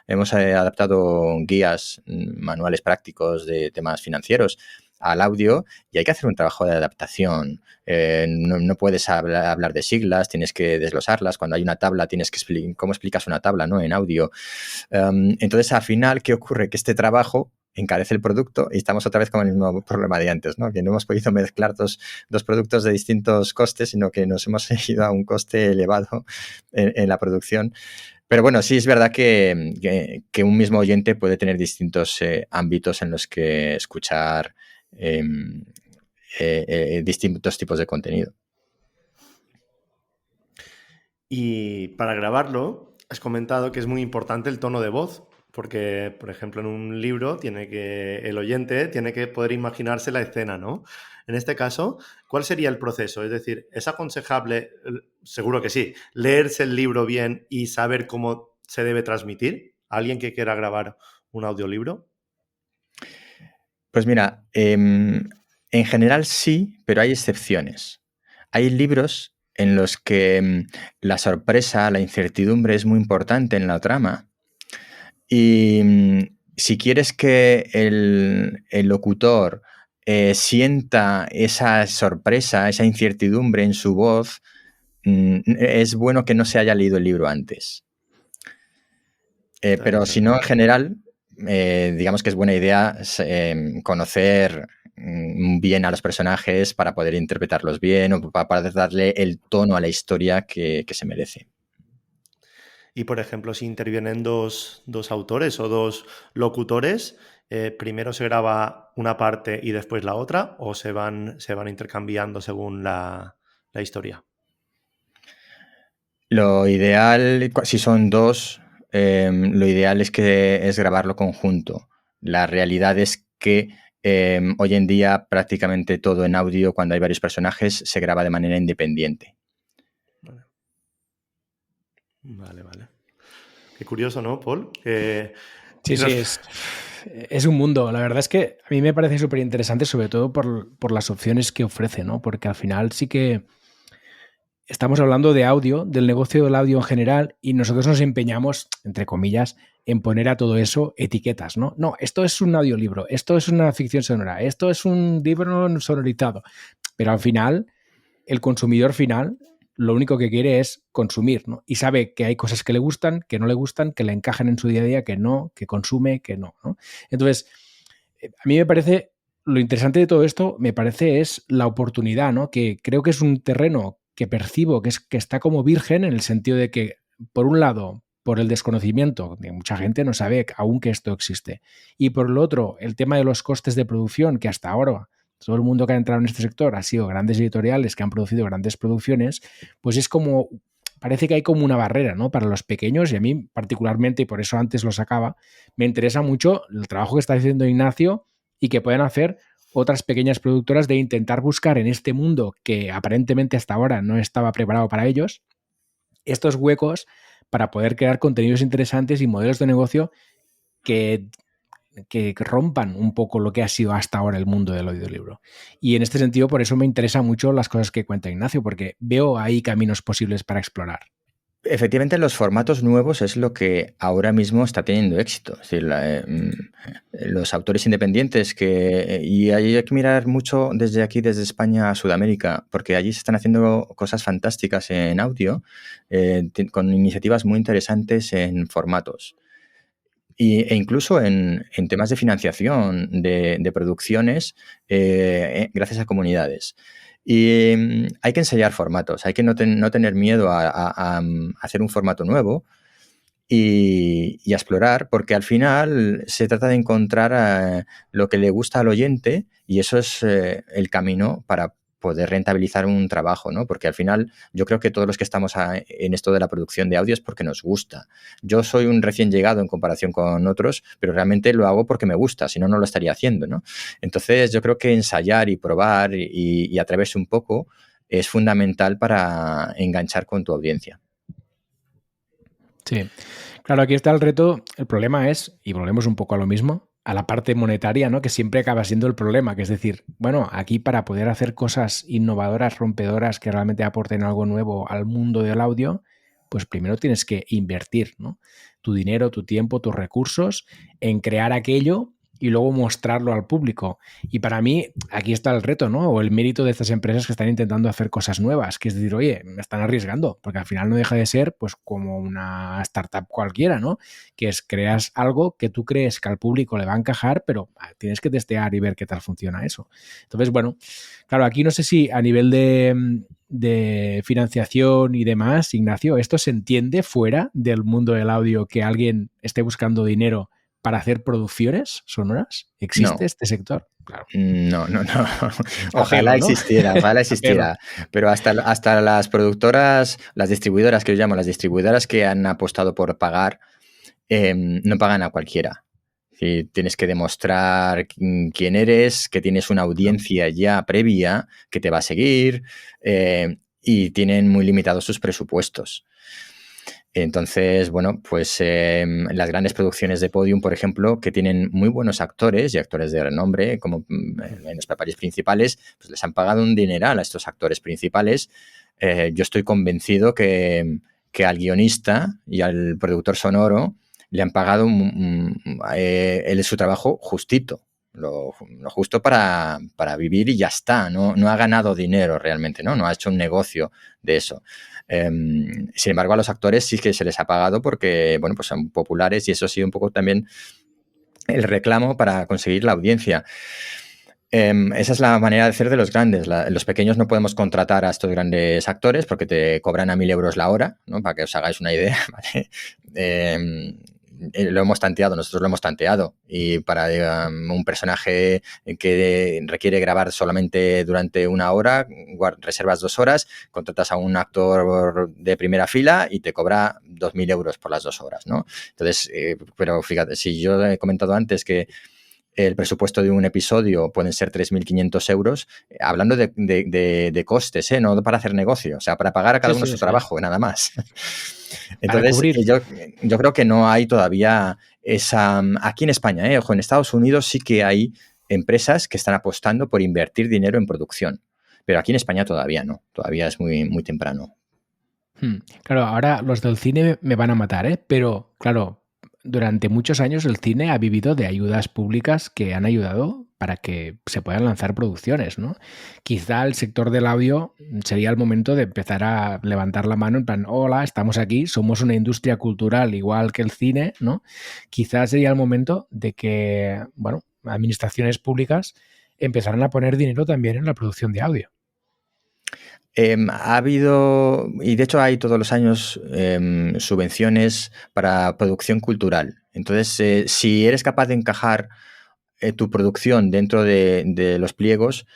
hemos adaptado guías, manuales prácticos de temas financieros al audio y hay que hacer un trabajo de adaptación. No puedes hablar de siglas, tienes que desglosarlas. Cuando hay una tabla, tienes que explicar cómo explicas una tabla, ¿no?, en audio. Entonces, al final, ¿qué ocurre? Que este trabajo encarece el producto y estamos otra vez con el mismo problema de antes, ¿no? Que no hemos podido mezclar dos productos de distintos costes, sino que nos hemos ido a un coste elevado en la producción. Pero bueno, sí es verdad que un mismo oyente puede tener distintos ámbitos en los que escuchar distintos tipos de contenido. Y para grabarlo, has comentado que es muy importante el tono de voz, porque, por ejemplo, en un libro el oyente tiene que poder imaginarse la escena, ¿no? En este caso, ¿cuál sería el proceso? Es decir, ¿es aconsejable, seguro que sí, leerse el libro bien y saber cómo se debe transmitir a alguien que quiera grabar un audiolibro? Pues mira, en general sí, pero hay excepciones. Hay libros en los que la sorpresa, la incertidumbre es muy importante en la trama y si quieres que el locutor sienta esa sorpresa, esa incertidumbre en su voz, es bueno que no se haya leído el libro antes. Pero si no, en general, digamos que es buena idea conocer bien a los personajes para poder interpretarlos bien o para darle el tono a la historia que se merece. Y, por ejemplo, si intervienen dos autores o dos locutores, ¿primero se graba una parte y después la otra o se van intercambiando según la historia? Lo ideal, si son dos, lo ideal es grabarlo conjunto. La realidad es que hoy en día prácticamente todo en audio, cuando hay varios personajes, se graba de manera independiente. Vale. Qué curioso, ¿no, Paul? Sí, es un mundo. La verdad es que a mí me parece súper interesante, sobre todo por las opciones que ofrece, ¿no? Porque al final sí que estamos hablando de audio, del negocio del audio en general, y nosotros nos empeñamos, entre comillas, en poner a todo eso etiquetas, ¿no? No, esto es un audiolibro, esto es una ficción sonora, esto es un libro sonorizado. Pero al final, el consumidor final lo único que quiere es consumir, ¿no? Y sabe que hay cosas que le gustan, que no le gustan, que le encajan en su día a día, que no, que consume, que no, ¿no? Entonces, a mí me parece, lo interesante de todo esto, me parece, es la oportunidad, ¿no? Que creo que es un terreno que percibo que está como virgen, en el sentido de que, por un lado, por el desconocimiento de mucha gente no sabe aún que esto existe. Y por el otro, el tema de los costes de producción, que hasta ahora todo el mundo que ha entrado en este sector ha sido grandes editoriales que han producido grandes producciones, pues es como, parece que hay como una barrera, ¿no? Para los pequeños, y a mí particularmente, y por eso antes lo sacaba, me interesa mucho el trabajo que está haciendo Ignacio y que puedan hacer otras pequeñas productoras, de intentar buscar en este mundo que aparentemente hasta ahora no estaba preparado para ellos, estos huecos para poder crear contenidos interesantes y modelos de negocio que rompan un poco lo que ha sido hasta ahora el mundo del audiolibro. Y en este sentido, por eso me interesan mucho las cosas que cuenta Ignacio, porque veo ahí caminos posibles para explorar. Efectivamente, los formatos nuevos es lo que ahora mismo está teniendo éxito. Es decir, los autores independientes y hay que mirar mucho desde aquí, desde España a Sudamérica, porque allí se están haciendo cosas fantásticas en audio, con iniciativas muy interesantes en formatos. E incluso en temas de financiación de producciones gracias a comunidades. Y hay que ensayar formatos, hay que no tener miedo a hacer un formato nuevo y a explorar, porque al final se trata de encontrar lo que le gusta al oyente, y eso es el camino para poder rentabilizar un trabajo, ¿no? Porque al final yo creo que todos los que estamos en esto de la producción de audio es porque nos gusta. Yo soy un recién llegado en comparación con otros, pero realmente lo hago porque me gusta, si no, no lo estaría haciendo, ¿no? Entonces yo creo que ensayar y probar y atreverse un poco es fundamental para enganchar con tu audiencia. Sí, claro, aquí está el reto. El problema es, y volvemos un poco a lo mismo, a la parte monetaria, ¿no? Que siempre acaba siendo el problema, que es decir, bueno, aquí para poder hacer cosas innovadoras, rompedoras, que realmente aporten algo nuevo al mundo del audio, pues primero tienes que invertir, ¿no? Tu dinero, tu tiempo, tus recursos en crear aquello y luego mostrarlo al público. Y para mí, aquí está el reto, ¿no? O el mérito de estas empresas que están intentando hacer cosas nuevas, que es decir, oye, me están arriesgando, porque al final no deja de ser pues como una startup cualquiera, ¿no? Que es, creas algo que tú crees que al público le va a encajar, pero tienes que testear y ver qué tal funciona eso. Entonces, bueno, claro, aquí no sé si a nivel de financiación y demás, Ignacio, ¿esto se entiende fuera del mundo del audio, que alguien esté buscando dinero para hacer producciones sonoras? ¿Existe este sector? Claro. No. Ojalá existiera. Pero hasta las productoras, las distribuidoras, que yo llamo las distribuidoras, que han apostado por pagar, no pagan a cualquiera. Sí, tienes que demostrar quién eres, que tienes una audiencia ya previa que te va a seguir, y tienen muy limitados sus presupuestos. Entonces, bueno, pues las grandes producciones de Podium, por ejemplo, que tienen muy buenos actores y actores de renombre, como en los papeles principales, pues les han pagado un dineral a estos actores principales. Yo estoy convencido que al guionista y al productor sonoro le han pagado su trabajo justito. lo justo para vivir y ya está. No ha ganado dinero realmente, ¿no? No ha hecho un negocio de eso. Sin embargo, a los actores sí que se les ha pagado porque, bueno, pues son populares y eso ha sido un poco también el reclamo para conseguir la audiencia. Esa es la manera de hacer de los grandes. Los pequeños no podemos contratar a estos grandes actores porque te cobran a 1.000 euros la hora, ¿no? Para que os hagáis una idea, ¿vale? Lo hemos tanteado, nosotros lo hemos tanteado, y para un personaje que requiere grabar solamente durante 1 hora, reservas 2 horas, contratas a un actor de primera fila y te cobra 2.000 euros por las 2 horas, ¿no? Entonces, pero fíjate, si yo he comentado antes que el presupuesto de un episodio pueden ser 3.500 euros, hablando de costes, no para hacer negocio, o sea, para pagar a cada uno su trabajo, nada más. Entonces, yo creo que no hay todavía esa... Aquí en España, ojo, en Estados Unidos sí que hay empresas que están apostando por invertir dinero en producción, pero aquí en España todavía no, todavía es muy, muy temprano. Claro, ahora los del cine me van a matar, pero claro, durante muchos años el cine ha vivido de ayudas públicas que han ayudado para que se puedan lanzar producciones, ¿no? Quizá el sector del audio sería el momento de empezar a levantar la mano en plan, hola, estamos aquí, somos una industria cultural igual que el cine, ¿no? Quizá sería el momento de que, bueno, administraciones públicas empezaran a poner dinero también en la producción de audio. Ha habido, y de hecho hay todos los años subvenciones para producción cultural. Entonces, si eres capaz de encajar tu producción dentro de los pliegos,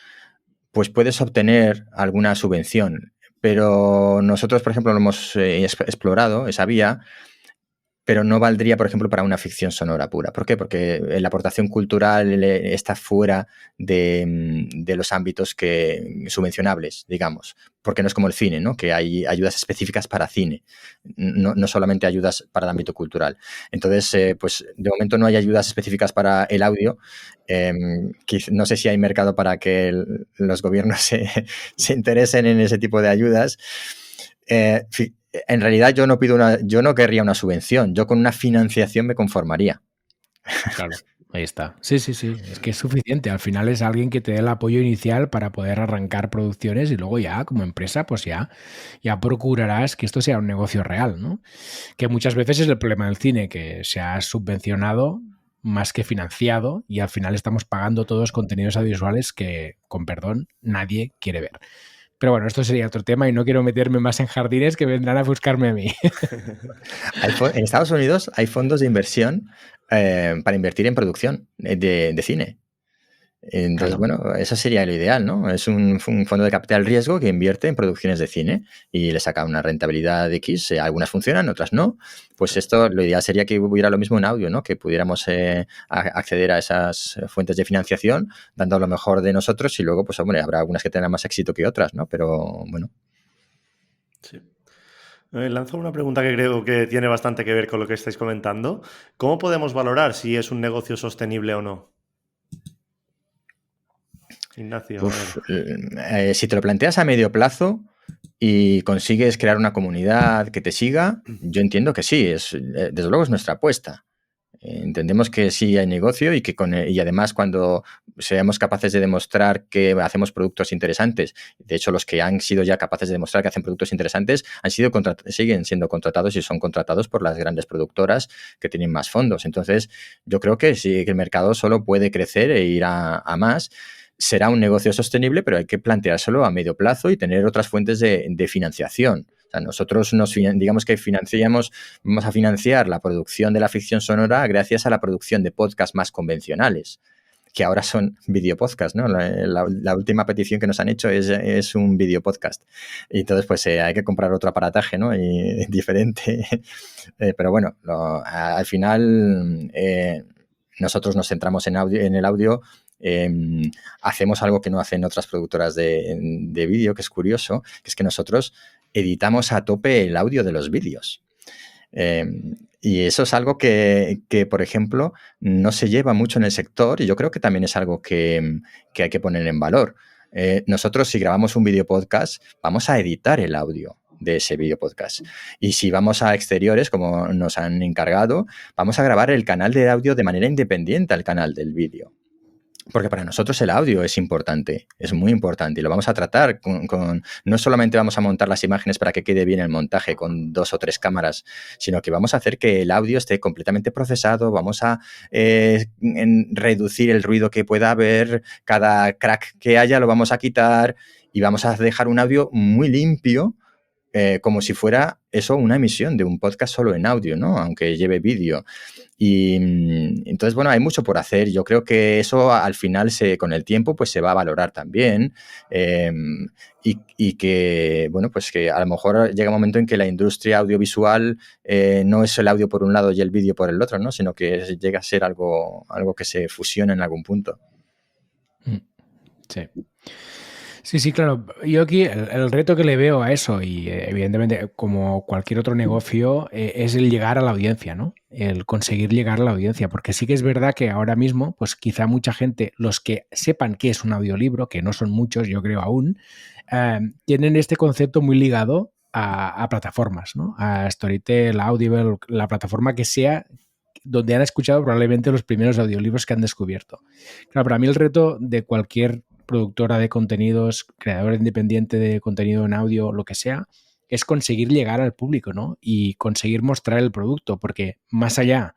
pues puedes obtener alguna subvención. Pero nosotros, por ejemplo, lo hemos explorado, esa vía, pero no valdría, por ejemplo, para una ficción sonora pura. ¿Por qué? Porque la aportación cultural está fuera de los ámbitos subvencionables, digamos. Porque no es como el cine, ¿no? Que hay ayudas específicas para cine, no solamente ayudas para el ámbito cultural. Entonces, pues de momento no hay ayudas específicas para el audio. No sé si hay mercado para que los gobiernos se interesen en ese tipo de ayudas. En realidad yo no querría una subvención, yo con una financiación me conformaría. Claro, ahí está. Sí, es que es suficiente. Al final es alguien que te dé el apoyo inicial para poder arrancar producciones y luego ya como empresa pues ya procurarás que esto sea un negocio real, ¿no? Que muchas veces es el problema del cine, que se ha subvencionado más que financiado y al final estamos pagando todos contenidos audiovisuales que, con perdón, nadie quiere ver. Pero bueno, esto sería otro tema y no quiero meterme más en jardines que vendrán a buscarme a mí. En Estados Unidos hay fondos de inversión para invertir en producción de cine. Entonces, claro, bueno, eso sería lo ideal, ¿no? Es un fondo de capital riesgo que invierte en producciones de cine y le saca una rentabilidad de X. Algunas funcionan, otras no. Pues esto, lo ideal sería que hubiera lo mismo en audio, ¿no? Que pudiéramos acceder a esas fuentes de financiación dando lo mejor de nosotros y luego, pues, hombre, habrá algunas que tengan más éxito que otras, ¿no? Pero, bueno. Sí. Lanzo una pregunta que creo que tiene bastante que ver con lo que estáis comentando. ¿Cómo podemos valorar si es un negocio sostenible o no? Ignacio. Si te lo planteas a medio plazo y consigues crear una comunidad que te siga, yo entiendo que sí, desde luego es nuestra apuesta. Entendemos que sí hay negocio y que y además cuando seamos capaces de demostrar que hacemos productos interesantes, de hecho los que han sido ya capaces de demostrar que hacen productos interesantes siguen siendo contratados y son contratados por las grandes productoras que tienen más fondos. Entonces yo creo que sí, que el mercado solo puede crecer e ir a más. Será un negocio sostenible, pero hay que planteárselo a medio plazo y tener otras fuentes de financiación. O sea, nosotros digamos que vamos a financiar la producción de la ficción sonora gracias a la producción de podcasts más convencionales, que ahora son videopodcasts, ¿no? La última petición que nos han hecho es un videopodcast. Y entonces, pues hay que comprar otro aparataje, ¿no? Y diferente. Pero bueno, al final nosotros nos centramos en el audio. Hacemos algo que no hacen otras productoras de vídeo, que es curioso, que es que nosotros editamos a tope el audio de los vídeos. Y eso es algo que, por ejemplo, no se lleva mucho en el sector y yo creo que también es algo que hay que poner en valor. Nosotros, si grabamos un video podcast, vamos a editar el audio de ese video podcast. Y si vamos a exteriores, como nos han encargado, vamos a grabar el canal de audio de manera independiente al canal del vídeo. Porque para nosotros el audio es importante, es muy importante y lo vamos a tratar no solamente vamos a montar las imágenes para que quede bien el montaje con 2 o 3 cámaras, sino que vamos a hacer que el audio esté completamente procesado, vamos a reducir el ruido que pueda haber, cada crack que haya lo vamos a quitar y vamos a dejar un audio muy limpio, como si fuera eso una emisión de un podcast solo en audio, ¿no? Aunque lleve vídeo. Y entonces, bueno, hay mucho por hacer. Yo creo que eso al final con el tiempo pues se va a valorar también y que, bueno, pues que a lo mejor llega un momento en que la industria audiovisual no es el audio por un lado y el vídeo por el otro, ¿no? Sino que llega a ser algo que se fusiona en algún punto. Sí. Sí, claro. Yo aquí el reto que le veo a eso, y evidentemente como cualquier otro negocio, es el llegar a la audiencia, ¿no? El conseguir llegar a la audiencia, porque sí que es verdad que ahora mismo, pues quizá mucha gente, los que sepan qué es un audiolibro, que no son muchos, yo creo aún, tienen este concepto muy ligado a plataformas, ¿no? A Storytel, a Audible, la plataforma que sea, donde han escuchado probablemente los primeros audiolibros que han descubierto. Claro, para mí el reto de cualquier productora de contenidos, creador independiente de contenido en audio, lo que sea, es conseguir llegar al público, ¿no? Y conseguir mostrar el producto, porque más allá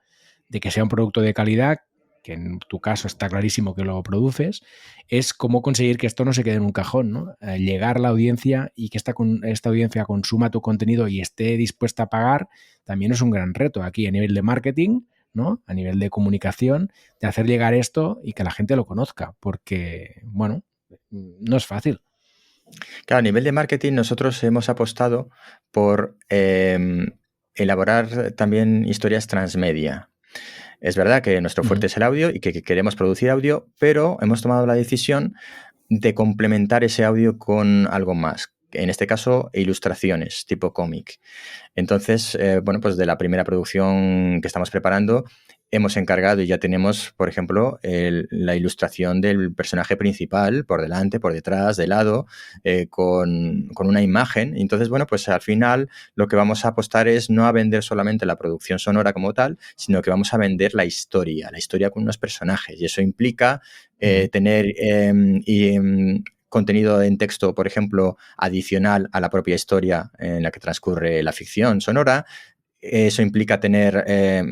de que sea un producto de calidad, que en tu caso está clarísimo que lo produces, es cómo conseguir que esto no se quede en un cajón, ¿no? Llegar a la audiencia y que esta audiencia consuma tu contenido y esté dispuesta a pagar, también es un gran reto aquí a nivel de marketing, ¿no? A nivel de comunicación, de hacer llegar esto y que la gente lo conozca, porque, bueno, no es fácil. Claro, a nivel de marketing nosotros hemos apostado por elaborar también historias transmedia. Es verdad que nuestro fuerte es el audio y que queremos producir audio, pero hemos tomado la decisión de complementar ese audio con algo más. En este caso, ilustraciones tipo cómic. Entonces, bueno, pues de la primera producción que estamos preparando, hemos encargado y ya tenemos, por ejemplo, la ilustración del personaje principal por delante, por detrás, de lado, con una imagen. Entonces, bueno, pues al final lo que vamos a apostar es no a vender solamente la producción sonora como tal, sino que vamos a vender la historia con unos personajes. Y eso implica tener contenido en texto, por ejemplo, adicional a la propia historia en la que transcurre la ficción sonora. Eso implica tener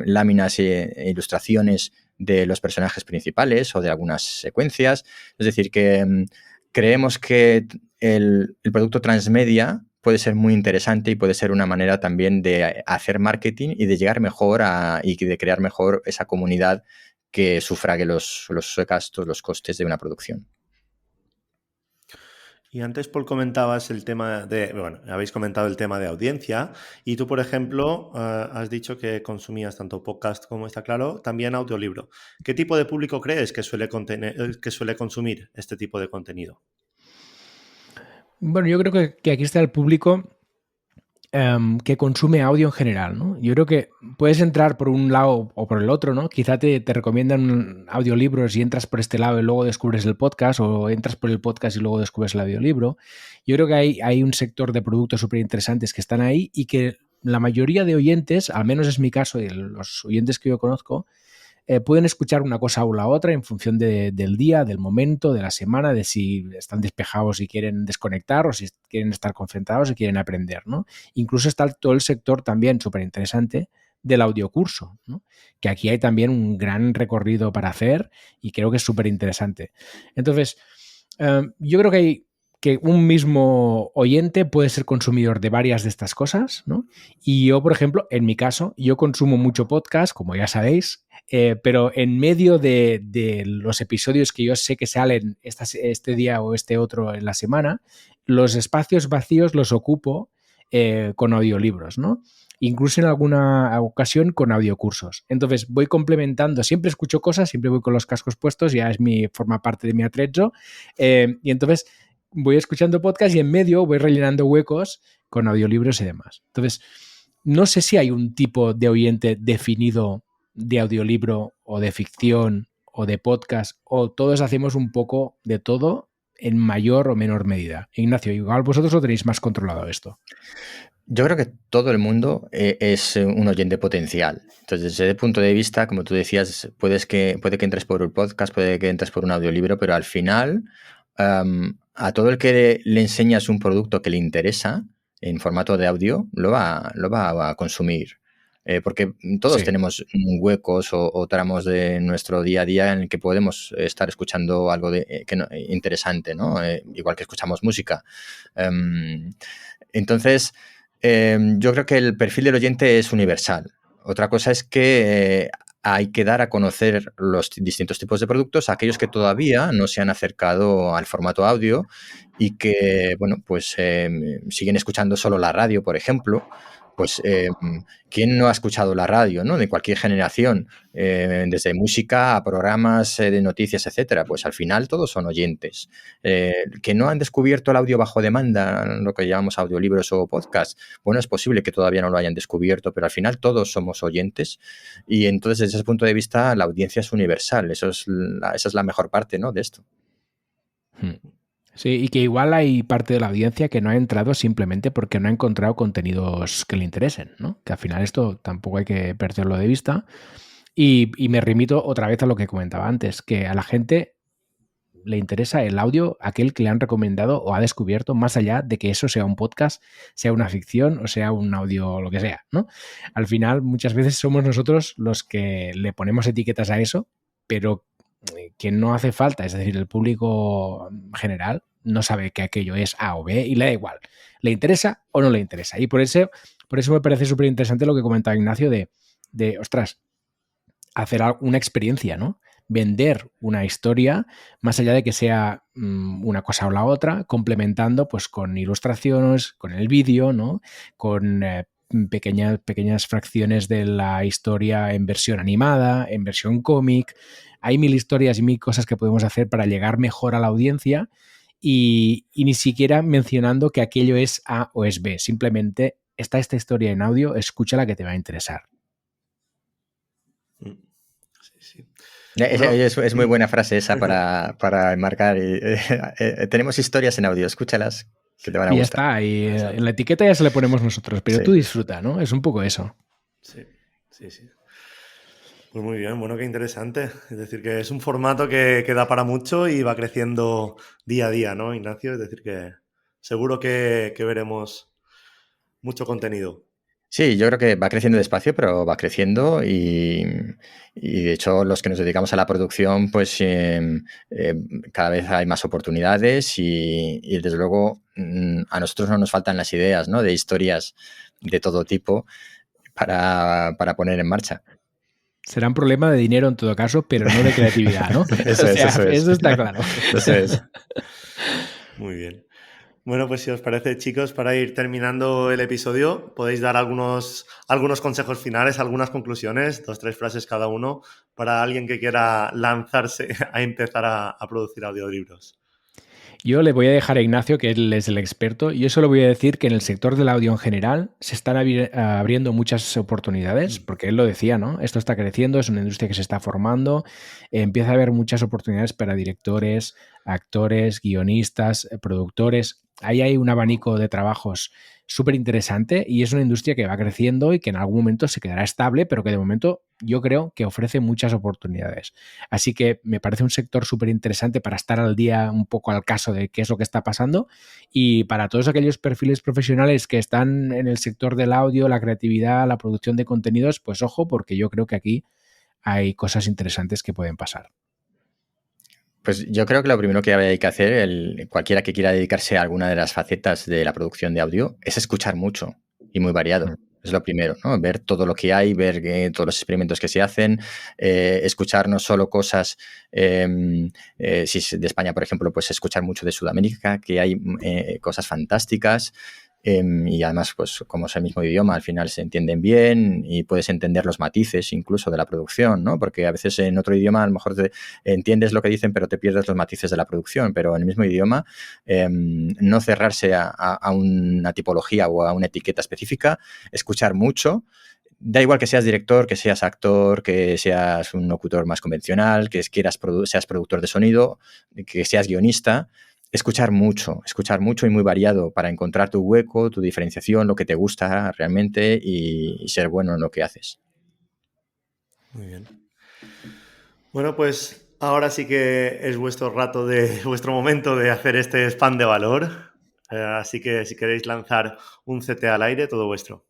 láminas e ilustraciones de los personajes principales o de algunas secuencias. Es decir, que creemos que el producto transmedia puede ser muy interesante y puede ser una manera también de hacer marketing y de llegar mejor y de crear mejor esa comunidad que sufrague los gastos, los costes de una producción. Y antes, Paul, comentabas el tema habéis comentado el tema de audiencia y tú, por ejemplo, has dicho que consumías tanto podcast como, está claro, también audiolibro. ¿Qué tipo de público crees que suele consumir este tipo de contenido? Bueno, yo creo que aquí está el público que consume audio en general, ¿no? Yo creo que puedes entrar por un lado o por el otro, ¿no? Quizá te recomiendan audiolibros y entras por este lado y luego descubres el podcast, o entras por el podcast y luego descubres el audiolibro. Yo creo que hay un sector de productos súper interesantes que están ahí y que la mayoría de oyentes, al menos es mi caso y los oyentes que yo conozco, pueden escuchar una cosa o la otra en función del día, del momento, de la semana, de si están despejados y quieren desconectar o si quieren estar concentrados y quieren aprender, ¿no? Incluso está todo el sector también súper interesante del audiocurso, ¿no? Que aquí hay también un gran recorrido para hacer y creo que es súper interesante. Entonces, yo creo que un mismo oyente puede ser consumidor de varias de estas cosas, ¿no? Y yo, por ejemplo, en mi caso, yo consumo mucho podcast, como ya sabéis, pero en medio de los episodios que yo sé que salen este día o este otro en la semana, los espacios vacíos los ocupo con audiolibros, ¿no? Incluso en alguna ocasión con audiocursos. Entonces voy complementando, siempre escucho cosas, siempre voy con los cascos puestos, ya forma parte de mi atrezzo, y entonces voy escuchando podcast y en medio voy rellenando huecos con audiolibros y demás. Entonces, no sé si hay un tipo de oyente definido de audiolibro o de ficción o de podcast, o todos hacemos un poco de todo en mayor o menor medida. Ignacio, igual vosotros lo tenéis más controlado esto. Yo creo que todo el mundo es un oyente potencial. Entonces, desde ese punto de vista, como tú decías, puede que entres por un podcast, puede que entres por un audiolibro, pero al final, a todo el que le enseñas un producto que le interesa en formato de audio, lo va a consumir. Porque todos tenemos huecos o tramos de nuestro día a día en el que podemos estar escuchando algo interesante, ¿no? Igual que escuchamos música. Entonces, yo creo que el perfil del oyente es universal. Otra cosa es que hay que dar a conocer los distintos tipos de productos a aquellos que todavía no se han acercado al formato audio y que, bueno, pues siguen escuchando solo la radio, por ejemplo. Pues, ¿quién no ha escuchado la radio, ¿no? De cualquier generación, desde música a programas de noticias, etcétera. Pues al final todos son oyentes. ¿Que no han descubierto el audio bajo demanda, lo que llamamos audiolibros o podcast? Bueno, es posible que todavía no lo hayan descubierto, pero al final todos somos oyentes y entonces desde ese punto de vista la audiencia es universal. Esa es la mejor parte, ¿no?, de esto. Sí, y que igual hay parte de la audiencia que no ha entrado simplemente porque no ha encontrado contenidos que le interesen, ¿no? Que al final esto tampoco hay que perderlo de vista. Y me remito otra vez a lo que comentaba antes, que a la gente le interesa el audio, aquel que le han recomendado o ha descubierto, más allá de que eso sea un podcast, sea una ficción o sea un audio, lo que sea, ¿no? Al final, muchas veces somos nosotros los que le ponemos etiquetas a eso, pero que no hace falta, es decir, el público general no sabe que aquello es A o B y le da igual, le interesa o no le interesa. Y por eso me parece súper interesante lo que comentaba Ignacio de ostras, hacer una experiencia, ¿no? Vender una historia, más allá de que sea una cosa o la otra, complementando pues con ilustraciones, con el vídeo, ¿no? Con pequeñas fracciones de la historia en versión animada, en versión cómic. Hay mil historias y mil cosas que podemos hacer para llegar mejor a la audiencia y ni siquiera mencionando que aquello es A o es B. Simplemente está esta historia en audio, escúchala que te va a interesar. Sí. Es muy buena frase esa para enmarcar. Tenemos historias en audio, escúchalas, que te van a y ya gustar. está, y en la etiqueta ya se le ponemos nosotros, pero tú disfruta, ¿no? Es un poco eso. Sí. Pues muy bien, bueno, qué interesante. Es decir, que es un formato que da para mucho y va creciendo día a día, ¿no, Ignacio? Es decir, que seguro que veremos mucho contenido. Sí, yo creo que va creciendo despacio, pero va creciendo y de hecho los que nos dedicamos a la producción, pues cada vez hay más oportunidades y desde luego a nosotros no nos faltan las ideas, ¿no?, de historias de todo tipo para poner en marcha. Será un problema de dinero en todo caso, pero no de creatividad, ¿no? Eso es. Eso está claro. Eso es. Muy bien. Bueno, pues si os parece, chicos, para ir terminando el episodio, podéis dar algunos consejos finales, algunas conclusiones, 2 o 3 frases cada uno, para alguien que quiera lanzarse a empezar a producir audiolibros. Yo le voy a dejar a Ignacio, que él es el experto. Yo solo voy a decir que en el sector del audio en general se están abriendo muchas oportunidades, porque él lo decía, ¿no? Esto está creciendo, es una industria que se está formando, empieza a haber muchas oportunidades para directores, actores, guionistas, productores. Ahí hay un abanico de trabajos súper interesante y es una industria que va creciendo y que en algún momento se quedará estable, pero que de momento yo creo que ofrece muchas oportunidades. Así que me parece un sector súper interesante para estar al día, un poco al caso de qué es lo que está pasando, y para todos aquellos perfiles profesionales que están en el sector del audio, la creatividad, la producción de contenidos, pues ojo, porque yo creo que aquí hay cosas interesantes que pueden pasar. Pues yo creo que lo primero que hay que hacer, cualquiera que quiera dedicarse a alguna de las facetas de la producción de audio, es escuchar mucho y muy variado. Es lo primero, ¿no? Ver todo lo que hay, ver todos los experimentos que se hacen, escuchar no solo cosas, si es de España, por ejemplo, pues escuchar mucho de Sudamérica, que hay cosas fantásticas. Y además, pues como es el mismo idioma, al final se entienden bien y puedes entender los matices incluso de la producción, ¿no? Porque a veces en otro idioma a lo mejor entiendes lo que dicen, pero te pierdes los matices de la producción. Pero en el mismo idioma, no cerrarse a una tipología o a una etiqueta específica, escuchar mucho. Da igual que seas director, que seas actor, que seas un locutor más convencional, que seas productor de sonido, que seas guionista. escuchar mucho y muy variado para encontrar tu hueco, tu diferenciación, lo que te gusta realmente y ser bueno en lo que haces. Muy bien. Bueno, pues ahora sí que es vuestro momento de hacer este spam de valor. Así que si queréis lanzar un CT al aire, todo vuestro.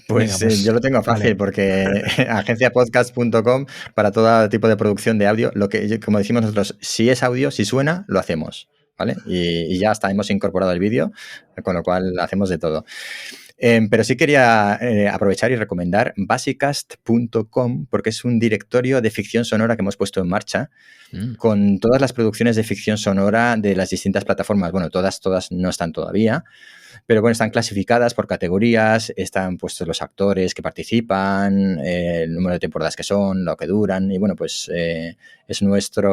Pues, Venga, pues yo lo tengo fácil vale. porque agenciapodcast.com para todo tipo de producción de audio, como decimos nosotros, si es audio, si suena, lo hacemos, ¿vale? Y ya está, hemos incorporado el vídeo, con lo cual hacemos de todo. Pero sí quería aprovechar y recomendar basicast.com porque es un directorio de ficción sonora que hemos puesto en marcha con todas las producciones de ficción sonora de las distintas plataformas. Bueno, todas no están todavía, pero bueno, están clasificadas por categorías, están puestos los actores que participan, el número de temporadas que son, lo que duran, y bueno, pues es nuestra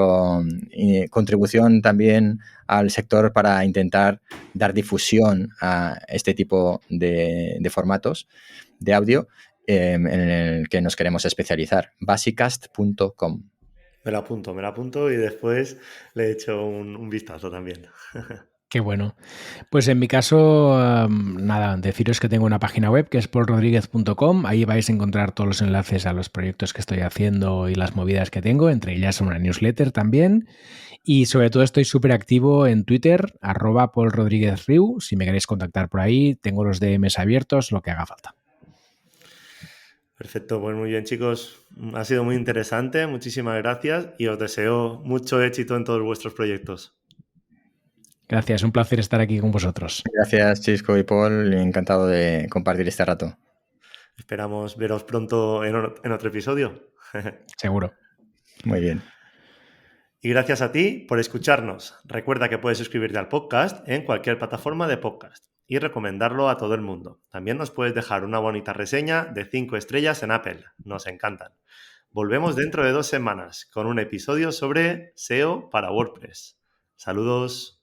contribución también al sector para intentar dar difusión a este tipo de formatos de audio en el que nos queremos especializar. Basicast.com. Me lo apunto y después le echo un vistazo también. Qué bueno. Pues en mi caso, nada, deciros que tengo una página web que es paulrodriguez.com. Ahí vais a encontrar todos los enlaces a los proyectos que estoy haciendo y las movidas que tengo, entre ellas una newsletter también. Y sobre todo estoy súper activo en Twitter, @paulrodriguezriu. Si me queréis contactar por ahí, tengo los DMs abiertos, lo que haga falta. Perfecto, pues muy bien, chicos. Ha sido muy interesante, muchísimas gracias y os deseo mucho éxito en todos vuestros proyectos. Gracias, un placer estar aquí con vosotros. Gracias, Chisco y Paul. Encantado de compartir este rato. Esperamos veros pronto en otro episodio. Seguro. Muy bien. Y gracias a ti por escucharnos. Recuerda que puedes suscribirte al podcast en cualquier plataforma de podcast y recomendarlo a todo el mundo. También nos puedes dejar una bonita reseña de 5 estrellas en Apple. Nos encantan. Volvemos dentro de 2 semanas con un episodio sobre SEO para WordPress. Saludos.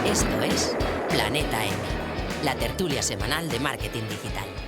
Esto es Planeta M, la tertulia semanal de marketing digital.